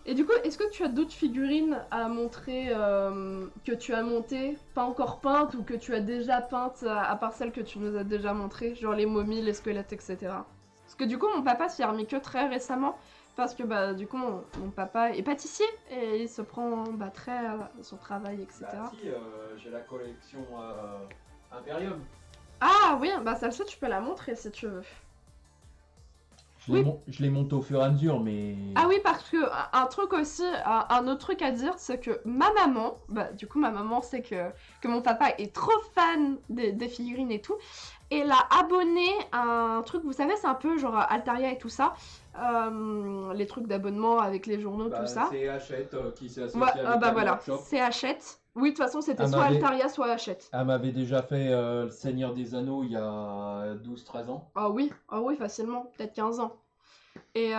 [SPEAKER 1] Et du coup, est-ce que tu as d'autres figurines à montrer que tu as montées, pas encore peintes ou que tu as déjà peintes, à part celles que tu nous as déjà montrées, genre les momies, les squelettes, etc. Parce que du coup, mon papa s'y est remis que très récemment, parce que bah du coup, mon papa est pâtissier et il se prend très à son travail, etc.
[SPEAKER 3] Bah si, j'ai la collection Imperium.
[SPEAKER 1] Ah oui, bah celle-ci, tu peux la montrer si tu veux. Oui.
[SPEAKER 3] Je les monte au fur et à mesure, mais...
[SPEAKER 1] Ah oui, parce que un truc aussi, un autre truc à dire, c'est que ma maman, bah du coup ma maman sait que mon papa est trop fan des figurines et tout, et elle a abonné à un truc, vous savez, c'est un peu genre Altaria et tout ça, les trucs d'abonnement avec les journaux, tout ça.
[SPEAKER 3] C'est Hachette qui s'est associé
[SPEAKER 1] Ouais,
[SPEAKER 3] avec
[SPEAKER 1] bah
[SPEAKER 3] Annie
[SPEAKER 1] voilà,
[SPEAKER 3] Workshop.
[SPEAKER 1] c'est Hachette. Oui, de toute façon, c'était
[SPEAKER 3] Ah,
[SPEAKER 1] soit
[SPEAKER 3] m'avait-
[SPEAKER 1] Altaria, soit Hachette.
[SPEAKER 3] Elle m'avait déjà fait le Seigneur des Anneaux il y a 12-13 ans.
[SPEAKER 1] Ah oui, facilement, peut-être 15 ans. Et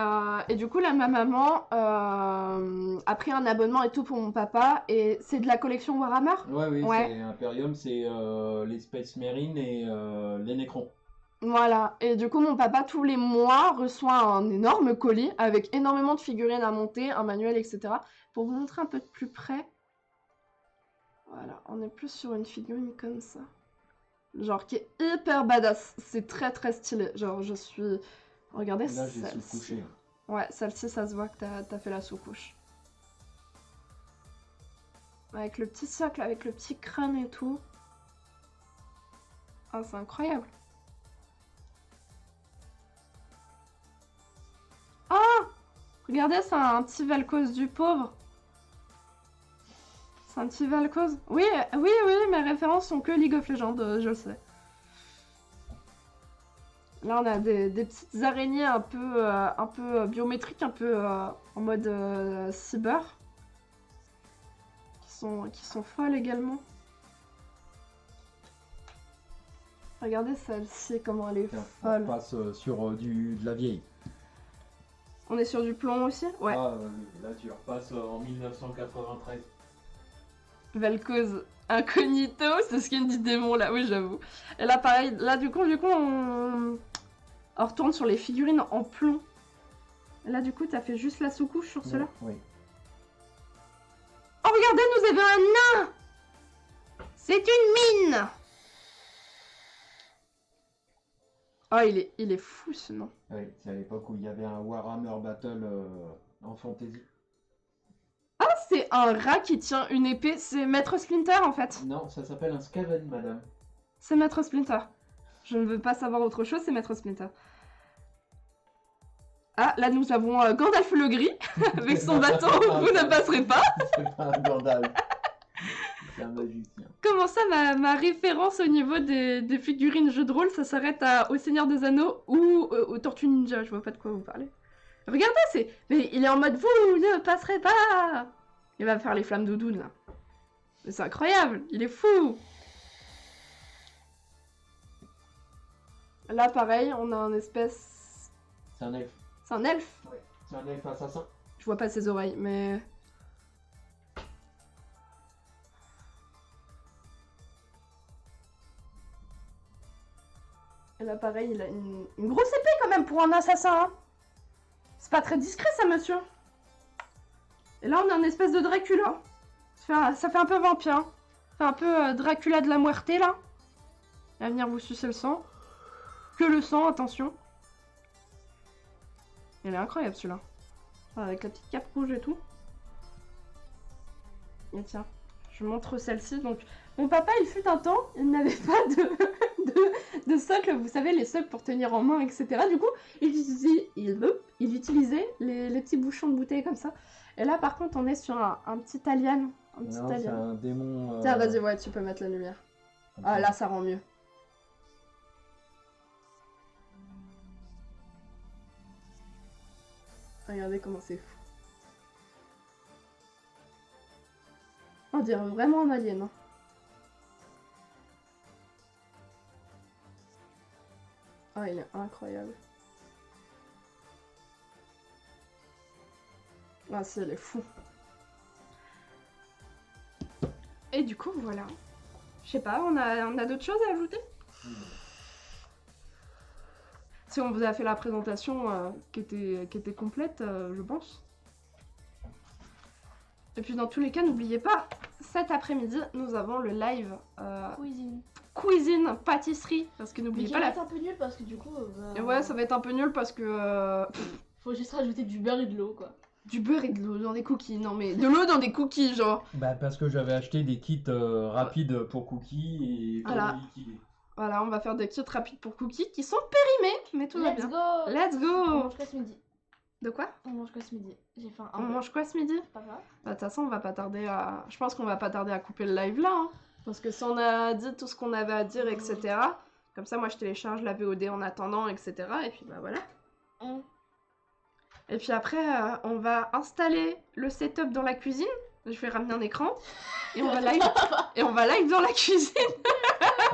[SPEAKER 1] du coup, là, ma maman a pris un abonnement et tout pour mon papa. Et c'est de la collection Warhammer.
[SPEAKER 3] Oui,
[SPEAKER 1] Ouais.
[SPEAKER 3] c'est Imperium, c'est les Space Marines et les Necrons.
[SPEAKER 1] Voilà. Et du coup, mon papa, tous les mois, reçoit un énorme colis avec énormément de figurines à monter, un manuel, etc. Pour vous montrer un peu de plus près. Voilà, on est plus sur une figurine comme ça. Genre, qui est hyper badass. C'est très très stylé. Genre, je suis... Regardez
[SPEAKER 3] Là, j'ai
[SPEAKER 1] celle-ci.
[SPEAKER 3] sous-couché.
[SPEAKER 1] Ouais, celle-ci, ça se voit que t'as fait la sous-couche. Avec le petit socle, avec le petit crâne et tout. Ah, c'est incroyable. Ah! Regardez, c'est un petit Vel'Koz du pauvre. C'est un petit Vel'Koz. Oui, mes références sont que League of Legends, je le sais. Là, on a des petites araignées un peu biométriques, un peu en mode cyber. Qui sont folles également. Regardez celle-ci, comment elle est
[SPEAKER 3] Tiens,
[SPEAKER 1] folle.
[SPEAKER 3] on passe sur de la vieille.
[SPEAKER 1] On est sur du plomb aussi? Ouais.
[SPEAKER 3] Ah, là, tu repasses en 1993.
[SPEAKER 1] Vel'Koz incognito, c'est ce qu'il dit démon là, oui j'avoue. Et là pareil, là du coup on retourne sur les figurines en plomb. Et là du coup t'as fait juste la sous-couche sur cela.
[SPEAKER 3] Oui.
[SPEAKER 1] Oh regardez, nous avons un nain! C'est une mine! Oh il est fou ce nom.
[SPEAKER 3] Oui, c'est à l'époque où il y avait un Warhammer Battle en fantasy.
[SPEAKER 1] Ah c'est un rat qui tient une épée, c'est Maître Splinter en fait.
[SPEAKER 3] Non, ça s'appelle un Skaven, madame.
[SPEAKER 1] C'est Maître Splinter. Je ne veux pas savoir autre chose, c'est Maître Splinter. Ah, là nous avons Gandalf le Gris, avec son bâton, vous ne passerez pas.
[SPEAKER 3] C'est pas un Gandalf. C'est un magicien.
[SPEAKER 1] Comment ça, ma référence au niveau des figurines jeux de rôle, ça s'arrête au Seigneur des Anneaux ou au Tortue Ninja, je vois pas de quoi vous parlez. Regardez, mais il est en mode vous ne passerez pas. Il va faire les flammes doudounes là. Mais c'est incroyable, il est fou. Là pareil, on a un espèce...
[SPEAKER 3] C'est un elfe.
[SPEAKER 1] C'est un elfe.
[SPEAKER 3] Ouais. C'est un elfe assassin.
[SPEAKER 1] Je vois pas ses oreilles, mais... Et là pareil, il a une grosse épée quand même pour un assassin. Hein. C'est pas très discret ça, monsieur. Et là, on a une espèce de Dracula. Ça fait un peu vampire. Ça fait un peu Dracula de la Muerte, là. Il va venir vous sucer le sang. Que le sang, attention. Il est incroyable, celui-là. Avec la petite cape rouge et tout. Et tiens, je montre celle-ci. Donc, mon papa, il fut un temps, il n'avait pas de socle, vous savez, les socles pour tenir en main, etc. Du coup, il utilisait les petits bouchons de bouteille comme ça. Et là, par contre, on est sur un petit alien. Un petit
[SPEAKER 3] Non, c'est un démon.
[SPEAKER 1] Tiens, vas-y, ouais, tu peux mettre la lumière. Ah, là, ça rend mieux. Regardez comment c'est fou. On dirait vraiment un alien. Hein. Ah, il est incroyable. Ah si, elle est fou. Et du coup, voilà. Je sais pas, on a d'autres choses à ajouter? Si on vous a fait la présentation qui était complète, je pense. Et puis dans tous les cas, n'oubliez pas, cet après-midi, nous avons le live
[SPEAKER 2] Cuisine.
[SPEAKER 1] cuisine, pâtisserie. Parce que
[SPEAKER 2] Mais
[SPEAKER 1] n'oubliez
[SPEAKER 2] qui
[SPEAKER 1] pas
[SPEAKER 2] va
[SPEAKER 1] la...
[SPEAKER 2] être un peu nul parce que du coup.
[SPEAKER 1] Et ouais, ça va être un peu nul parce que...
[SPEAKER 2] Faut juste rajouter du beurre et de l'eau, quoi.
[SPEAKER 1] du beurre et de l'eau dans des cookies. Non mais de l'eau dans des cookies, genre.
[SPEAKER 3] Bah parce que j'avais acheté des kits rapides pour cookies et pour
[SPEAKER 1] Voilà.
[SPEAKER 3] liquider.
[SPEAKER 1] Voilà, on va faire des kits rapides pour cookies qui sont périmés, mais tout va
[SPEAKER 2] Let's
[SPEAKER 1] bien.
[SPEAKER 2] go.
[SPEAKER 1] Let's
[SPEAKER 2] On
[SPEAKER 1] go.
[SPEAKER 2] mange quoi ce midi?
[SPEAKER 1] De quoi?
[SPEAKER 2] On mange quoi ce midi? J'ai faim.
[SPEAKER 1] On mange quoi ce midi?
[SPEAKER 2] Papa?
[SPEAKER 1] Bah, de toute façon, on va pas tarder à... Je pense qu'on va pas tarder à couper le live là, hein. Parce que si on a dit tout ce qu'on avait à dire, etc. Comme ça, moi, je télécharge la VOD en attendant, etc. Et puis, bah voilà. Et puis après, on va installer le setup dans la cuisine. Je vais ramener un écran. Et on va live, et on va live dans la cuisine.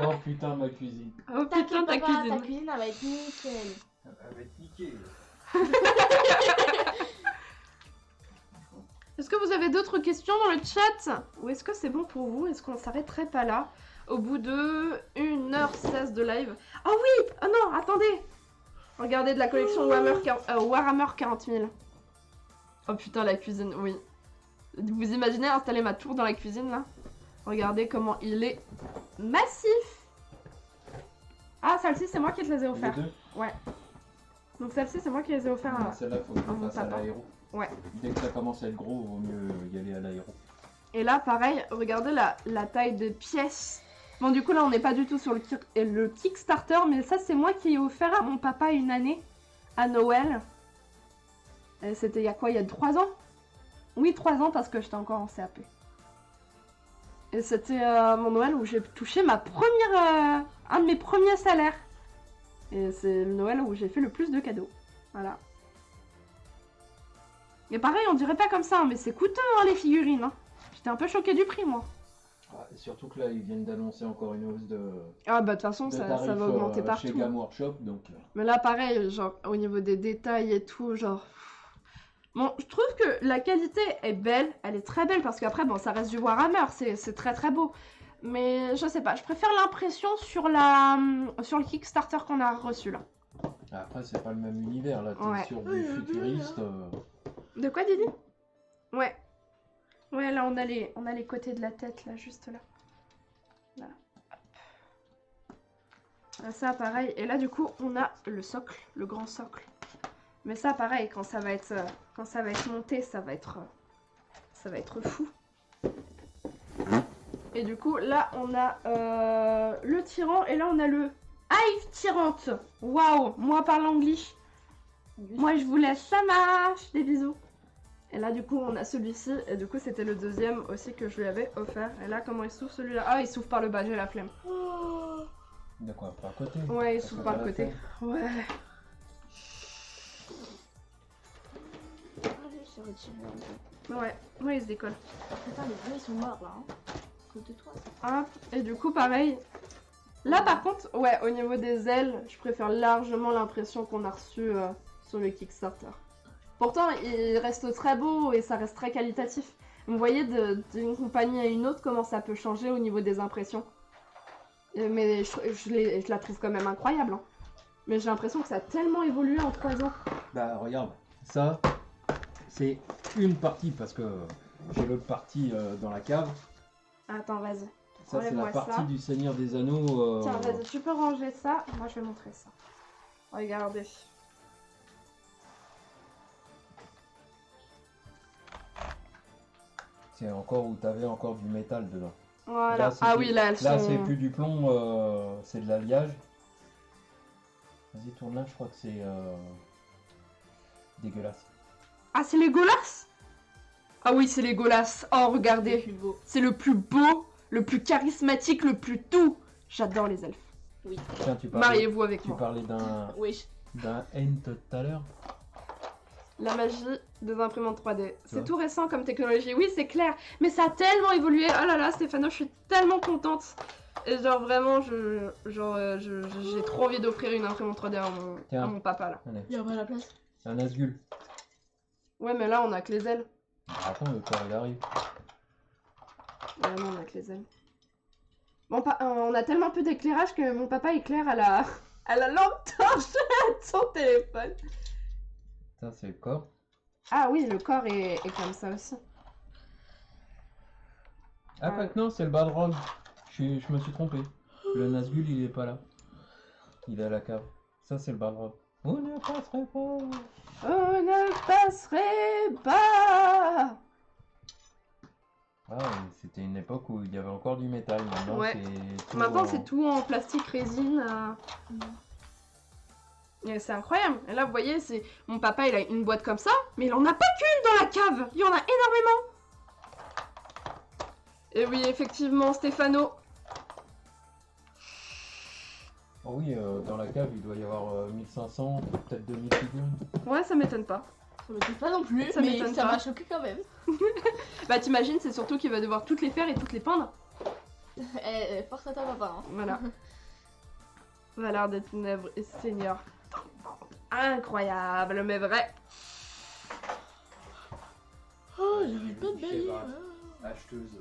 [SPEAKER 3] Oh putain, ma cuisine.
[SPEAKER 1] Oh putain, ta cuisine.
[SPEAKER 2] Ta cuisine, elle va être nickel.
[SPEAKER 3] Elle va être niquée.
[SPEAKER 1] Est-ce que vous avez d'autres questions dans le chat? Ou est-ce que c'est bon pour vous? Est-ce qu'on s'arrêterait pas là? Au bout de 1h16 de live. Oh oui! Oh non, attendez! Regardez de la collection Warhammer 40 000. Oh putain, la cuisine, oui. Vous imaginez installer ma tour dans la cuisine, là? Regardez comment il est massif! Ah, celle-ci, c'est moi qui te les ai
[SPEAKER 3] Les
[SPEAKER 1] offertes.
[SPEAKER 3] deux.
[SPEAKER 1] Ouais. Donc celle-ci, c'est moi qui les ai offertes.
[SPEAKER 3] Ouais, celle-là, faut que
[SPEAKER 1] Ah,
[SPEAKER 3] je
[SPEAKER 1] mon
[SPEAKER 3] fasse à
[SPEAKER 1] papa.
[SPEAKER 3] l'aéro.
[SPEAKER 1] Ouais.
[SPEAKER 3] Dès que ça commence à être gros, vaut mieux y aller à l'aéro.
[SPEAKER 1] Et là, pareil, regardez la taille de pièces. Bon, du coup, là, on n'est pas du tout sur le Kickstarter, mais ça, c'est moi qui ai offert à mon papa une année, à Noël. Et c'était il y a quoi? Il y a 3 ans? Oui, 3 ans, parce que j'étais encore en CAP. Et c'était mon Noël où j'ai touché ma première... un de mes premiers salaires. Et c'est le Noël où j'ai fait le plus de cadeaux. Voilà. Et pareil, on dirait pas comme ça, hein, mais c'est coûteux, hein, les figurines. Hein. J'étais un peu choquée du prix, moi.
[SPEAKER 3] Ah, surtout que là, ils viennent d'annoncer encore une hausse de,
[SPEAKER 1] Ah bah de toute façon,
[SPEAKER 3] de
[SPEAKER 1] ça
[SPEAKER 3] tarifs
[SPEAKER 1] va augmenter
[SPEAKER 3] chez
[SPEAKER 1] partout.
[SPEAKER 3] Game Workshop, donc...
[SPEAKER 1] Mais là, pareil, genre, au niveau des détails et tout, genre... Bon, je trouve que la qualité est belle, elle est très belle, parce qu'après, bon, ça reste du Warhammer, c'est très très beau. Mais je sais pas, je préfère l'impression sur le Kickstarter qu'on a reçu, là.
[SPEAKER 3] Après, c'est pas le même univers, là, t'es
[SPEAKER 1] Ouais.
[SPEAKER 3] sur du futuriste.
[SPEAKER 1] De quoi, Didi? Ouais. Ouais, là, on a les côtés de la tête, là, juste là. Voilà. Là, ça, pareil. Et là, du coup, on a le socle, le grand socle. Mais ça, pareil, quand ça va être monté, ça va être fou. Et du coup, là, on a le tyran, et là, on a le Hive Tyrante. Waouh, moi, parle anglais. Moi, je vous laisse, ça marche. Des bisous. Et là, du coup, on a celui-ci. Et du coup, c'était le deuxième aussi que je lui avais offert. Et là, comment il s'ouvre celui-là? Ah, il s'ouvre par le bas, j'ai la flemme.
[SPEAKER 3] De quoi? Par côté?
[SPEAKER 1] Ouais, il
[SPEAKER 3] Parce
[SPEAKER 1] s'ouvre
[SPEAKER 3] que
[SPEAKER 1] par
[SPEAKER 3] t'as
[SPEAKER 1] le
[SPEAKER 3] la
[SPEAKER 1] côté.
[SPEAKER 3] flemme.
[SPEAKER 1] Ouais.
[SPEAKER 2] Allez, je retire un peu.
[SPEAKER 1] Ouais, ouais, il se décolle.
[SPEAKER 2] Attends, les deux ils sont morts là. Hein. Côté toi.
[SPEAKER 1] Hop. Et du coup, pareil. Là, par contre, ouais, au niveau des ailes, je préfère largement l'impression qu'on a reçue sur le Kickstarter. Pourtant, il reste très beau et ça reste très qualitatif. Vous voyez d'une compagnie à une autre comment ça peut changer au niveau des impressions. Mais je la trouve quand même incroyable. Hein. Mais j'ai l'impression que ça a tellement évolué en 3 ans.
[SPEAKER 3] Bah, regarde, ça, c'est une partie, parce que j'ai l'autre partie dans la cave.
[SPEAKER 1] Attends, vas-y.
[SPEAKER 3] Ça, c'est la
[SPEAKER 1] Enlève-moi
[SPEAKER 3] partie
[SPEAKER 1] ça.
[SPEAKER 3] du Seigneur des Anneaux.
[SPEAKER 1] Tiens, vas-y, tu peux ranger ça. Moi, je vais montrer ça. Regardez.
[SPEAKER 3] C'est encore où t'avais encore du métal dedans.
[SPEAKER 1] Voilà.
[SPEAKER 3] Là, c'est
[SPEAKER 1] Ah
[SPEAKER 3] plus-
[SPEAKER 1] oui, là, elles
[SPEAKER 3] Là,
[SPEAKER 1] sont...
[SPEAKER 3] c'est plus du plomb, c'est de l'alliage. Vas-y, tourne là, je crois que c'est dégueulasse.
[SPEAKER 1] Ah, c'est Legolas? Ah oui, c'est Legolas. Oh, regardez.
[SPEAKER 2] plus beau.
[SPEAKER 1] C'est le plus beau, le plus charismatique, le plus tout. J'adore les elfes.
[SPEAKER 2] Oui.
[SPEAKER 3] Tiens, tu parlais,
[SPEAKER 1] Mariez-vous avec
[SPEAKER 3] tu
[SPEAKER 1] moi.
[SPEAKER 3] parlais
[SPEAKER 2] Oui.
[SPEAKER 3] d'un Ent tout à l'heure.
[SPEAKER 1] La magie des imprimantes 3D. C'est
[SPEAKER 3] vois.
[SPEAKER 1] tout récent comme technologie. Oui, c'est clair. Mais ça a tellement évolué. Oh là là, Stéphano, je suis tellement contente. Et genre, vraiment, j'ai trop envie d'offrir une imprimante 3D
[SPEAKER 3] Tiens.
[SPEAKER 1] à mon papa, là.
[SPEAKER 2] Il y a pas la place.
[SPEAKER 3] Un Nazgul.
[SPEAKER 1] Ouais, mais là, on a que les ailes.
[SPEAKER 3] Attends, le corps il arrive.
[SPEAKER 1] Ouais, non, on a que les ailes. Bon, on a tellement peu d'éclairage que mon papa éclaire à la lampe torche de son téléphone.
[SPEAKER 3] Ça, c'est le corps.
[SPEAKER 1] Ah oui, le corps est comme ça aussi.
[SPEAKER 3] Ah, quoi que non, c'est le Balrog. Je me suis trompé. Le Nazgûl, il est pas là. Il est à la cave. Ça, c'est le Balrog. Vous ne passerez pas.
[SPEAKER 1] On ne passerait pas.
[SPEAKER 3] Ah, oui, c'était une époque où il y avait encore du métal. Maintenant,
[SPEAKER 1] Ouais.
[SPEAKER 3] c'est tout.
[SPEAKER 1] Maintenant, c'est tout en plastique résine. Et c'est incroyable. Et là, vous voyez, c'est mon papa, il a une boîte comme ça, mais il en a pas qu'une dans la cave. Il y en a énormément. Et oui, effectivement, Stéphano.
[SPEAKER 3] Oh oui, dans la cave, il doit y avoir 1500, peut-être 2000 figurines.
[SPEAKER 1] Ouais, ça m'étonne pas.
[SPEAKER 2] Ça m'étonne pas non plus,
[SPEAKER 1] Ça
[SPEAKER 2] mais
[SPEAKER 1] m'étonne
[SPEAKER 2] ça
[SPEAKER 1] pas.
[SPEAKER 2] m'a choqué quand même.
[SPEAKER 1] Bah, t'imagines, c'est surtout qu'il va devoir toutes les faire et toutes les peindre.
[SPEAKER 2] Force à toi, papa. Hein.
[SPEAKER 1] Voilà. Valeur des ténèbres et Seigneur. Incroyable, mais vrai.
[SPEAKER 2] Oh, j'avais pas de belle
[SPEAKER 3] Acheteuse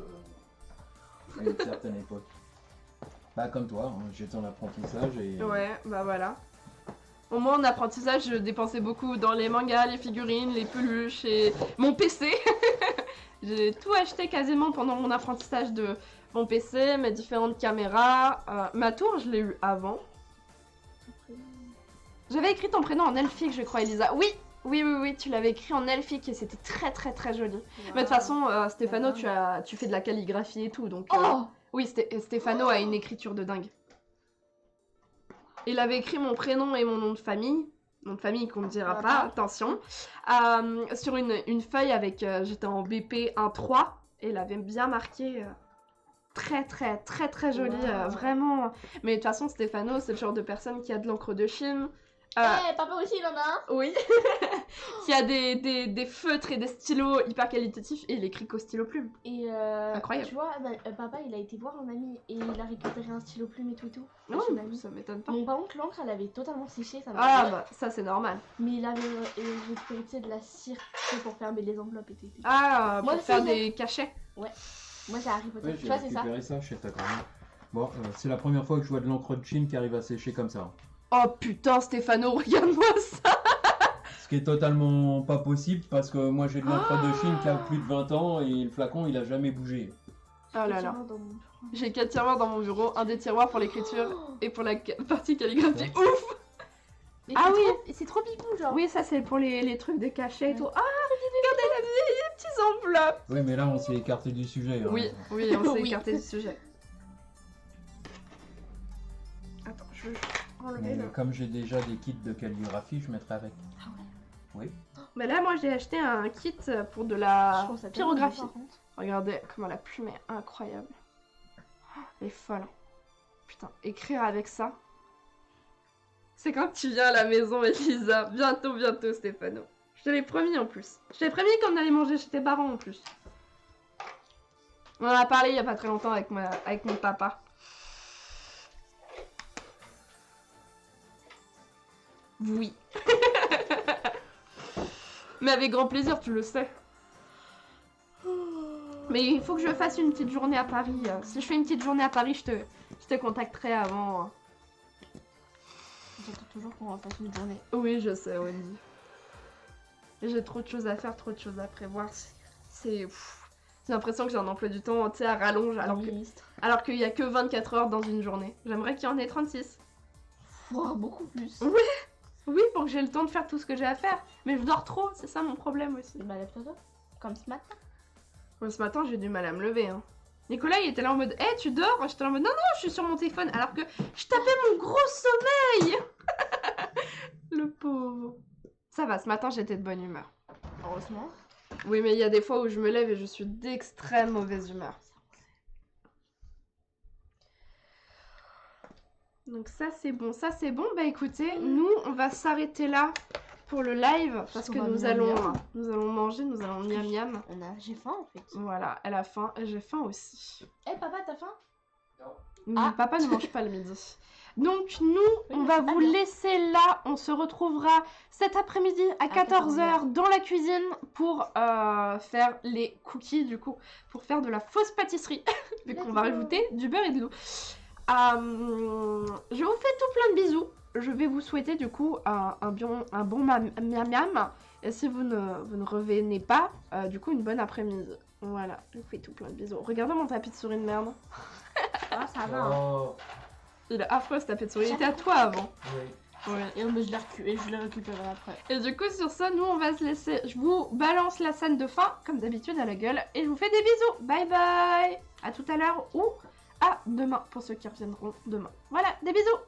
[SPEAKER 3] à une certaine époque. Bah, comme toi, hein, j'étais en apprentissage et.
[SPEAKER 1] Ouais, bah voilà. Au moins en apprentissage, je dépensais beaucoup dans les mangas, les figurines, les peluches et mon PC. J'ai tout acheté quasiment pendant mon apprentissage de mon PC, mes différentes caméras. Ma tour, je l'ai eu avant. J'avais écrit ton prénom en elfique, je crois, Elisa. Oui, oui, tu l'avais écrit en elfique et c'était très très très joli. Mais de toute façon, Stéphano, tu fais de la calligraphie et tout, donc...
[SPEAKER 2] Oh
[SPEAKER 1] Oui, Stéphano a une écriture de dingue. Il avait écrit mon prénom et mon nom de famille qu'on ne dira pas, attention, sur une feuille avec, j'étais en BP 1-3, et il avait bien marqué, très très très très joli, vraiment. Mais de toute façon, Stéphano, c'est le genre de personne qui a de l'encre de Chine.
[SPEAKER 2] papa aussi il en a un.
[SPEAKER 1] Oui, qui a des feutres et des stylos hyper qualitatifs, et il écrit qu'au stylo plume.
[SPEAKER 2] Et
[SPEAKER 1] Incroyable.
[SPEAKER 2] tu vois, papa il a été voir un ami et il a récupéré un stylo plume et tout.
[SPEAKER 1] Non,
[SPEAKER 2] Chez mamie.
[SPEAKER 1] ça m'étonne pas.
[SPEAKER 2] Bon, par contre, l'encre elle avait totalement séché, ça m'a
[SPEAKER 1] Ah
[SPEAKER 2] fait-
[SPEAKER 1] bah, ça c'est normal.
[SPEAKER 2] Mais il avait récupéré tu sais, de la cire tu sais, pour fermer les enveloppes et tout.
[SPEAKER 1] Ah,
[SPEAKER 2] Moi
[SPEAKER 1] pour
[SPEAKER 2] aussi,
[SPEAKER 1] faire
[SPEAKER 2] j'ai-
[SPEAKER 1] des cachets.
[SPEAKER 2] Moi c'est Harry Potter,
[SPEAKER 3] Ouais,
[SPEAKER 2] tu
[SPEAKER 3] j'ai
[SPEAKER 2] vois, c'est ça.
[SPEAKER 3] récupéré ça chez ta grand-mère. Bon, c'est la première fois que je vois de l'encre de Chine qui arrive à sécher comme ça.
[SPEAKER 1] Oh putain, Stéphano, regarde-moi ça.
[SPEAKER 3] Ce qui est totalement pas possible parce que moi j'ai de l'encre de Chine qui a plus de 20 ans et le flacon il a jamais bougé.
[SPEAKER 1] Oh là là.
[SPEAKER 2] Tiens, dans mon-
[SPEAKER 1] J'ai 4 tiroirs dans mon bureau, un des tiroirs pour l'écriture et pour la partie calligraphie. Ouf.
[SPEAKER 2] Mais
[SPEAKER 1] Ah
[SPEAKER 2] c'est
[SPEAKER 1] oui.
[SPEAKER 2] trop- c'est trop bibou genre.
[SPEAKER 1] Oui, ça c'est pour les trucs des cachets et tout. Ah, regardez les petits enveloppes.
[SPEAKER 3] Oui, mais là on s'est écarté du sujet. hein.
[SPEAKER 1] Oui, oui, on s'est
[SPEAKER 2] Oui.
[SPEAKER 1] écarté du sujet. Attends, je vais enlever
[SPEAKER 3] Mais
[SPEAKER 1] le...
[SPEAKER 3] comme j'ai déjà des kits de calligraphie, je mettrai avec.
[SPEAKER 1] Mais là, moi j'ai acheté un kit pour de
[SPEAKER 2] Je
[SPEAKER 1] la
[SPEAKER 2] trouve ça tellement
[SPEAKER 1] pyrographie.
[SPEAKER 2] beau, par contre.
[SPEAKER 1] Regardez comment la plume est incroyable. Elle est folle. Putain, écrire avec ça. C'est quand tu viens à la maison, Elisa. Bientôt, bientôt, Stéphano. Je te l'ai promis en plus. Je t'ai promis qu'on allait manger chez tes parents en plus. On en a parlé il y a pas très longtemps avec mon papa. Oui. Mais avec grand plaisir, tu le sais. Mais il faut que je fasse une petite journée à Paris. Si je fais une petite journée à Paris, je te contacterai avant.
[SPEAKER 2] J'attends toujours qu'on refasse une journée.
[SPEAKER 1] Oui, je sais, Wendy. J'ai trop de choses à faire, trop de choses à prévoir. J'ai l'impression que j'ai un emploi du temps, tu sais, à rallonge, alors qu'il y a que 24 heures dans une journée. J'aimerais qu'il y en ait 36.
[SPEAKER 2] Wow, beaucoup plus.
[SPEAKER 1] Oui, pour que j'ai le temps de faire tout ce que j'ai à faire. Mais je dors trop, c'est ça mon problème aussi.
[SPEAKER 2] Bah lève-toi tôt. Comme ce matin.
[SPEAKER 1] Ouais, ce matin, j'ai du mal à me lever. Hein. Nicolas, il était là en mode « tu dors ?» J'étais là en mode « Non, je suis sur mon téléphone. » Alors que je tapais mon gros sommeil. Le pauvre. Ça va, ce matin, j'étais de bonne humeur.
[SPEAKER 2] Heureusement.
[SPEAKER 1] Oui, mais il y a des fois où je me lève et je suis d'extrême mauvaise humeur. Donc ça, c'est bon. Ça, c'est bon. Bah écoutez, nous, on va s'arrêter là pour le live. Parce que
[SPEAKER 2] On va
[SPEAKER 1] nous
[SPEAKER 2] miam
[SPEAKER 1] allons manger, nous allons miam miam.
[SPEAKER 2] J'ai faim en fait.
[SPEAKER 1] Voilà, elle a faim et j'ai faim aussi.
[SPEAKER 2] Eh papa, t'as faim?
[SPEAKER 1] Ah. Papa ne mange pas le midi. Donc nous, on va vous laisser là. On se retrouvera cet après-midi à 14h dans la cuisine pour faire les cookies du coup. Pour faire de la fausse pâtisserie. Vu qu'on va rajouter du beurre et de l'eau. Je vous fais tout plein de bisous. Je vais vous souhaiter du coup un bon miam miam. Et si vous ne revenez pas, du coup, une bonne après-midi. Voilà, je vous fais tout plein de bisous. Regardez mon tapis de souris de merde.
[SPEAKER 2] Ah, ça va. Hein.
[SPEAKER 3] Oh,
[SPEAKER 1] Il est affreux ce tapis de souris. Il était à toi avant.
[SPEAKER 3] oui.
[SPEAKER 1] Ouais.
[SPEAKER 2] Et je l'ai récupéré après.
[SPEAKER 1] Et du coup, sur ça, nous, on va se laisser. Je vous balance la scène de fin, comme d'habitude, à la gueule. Et je vous fais des bisous. Bye bye. À tout à l'heure ou à demain, pour ceux qui reviendront demain. Voilà, des bisous.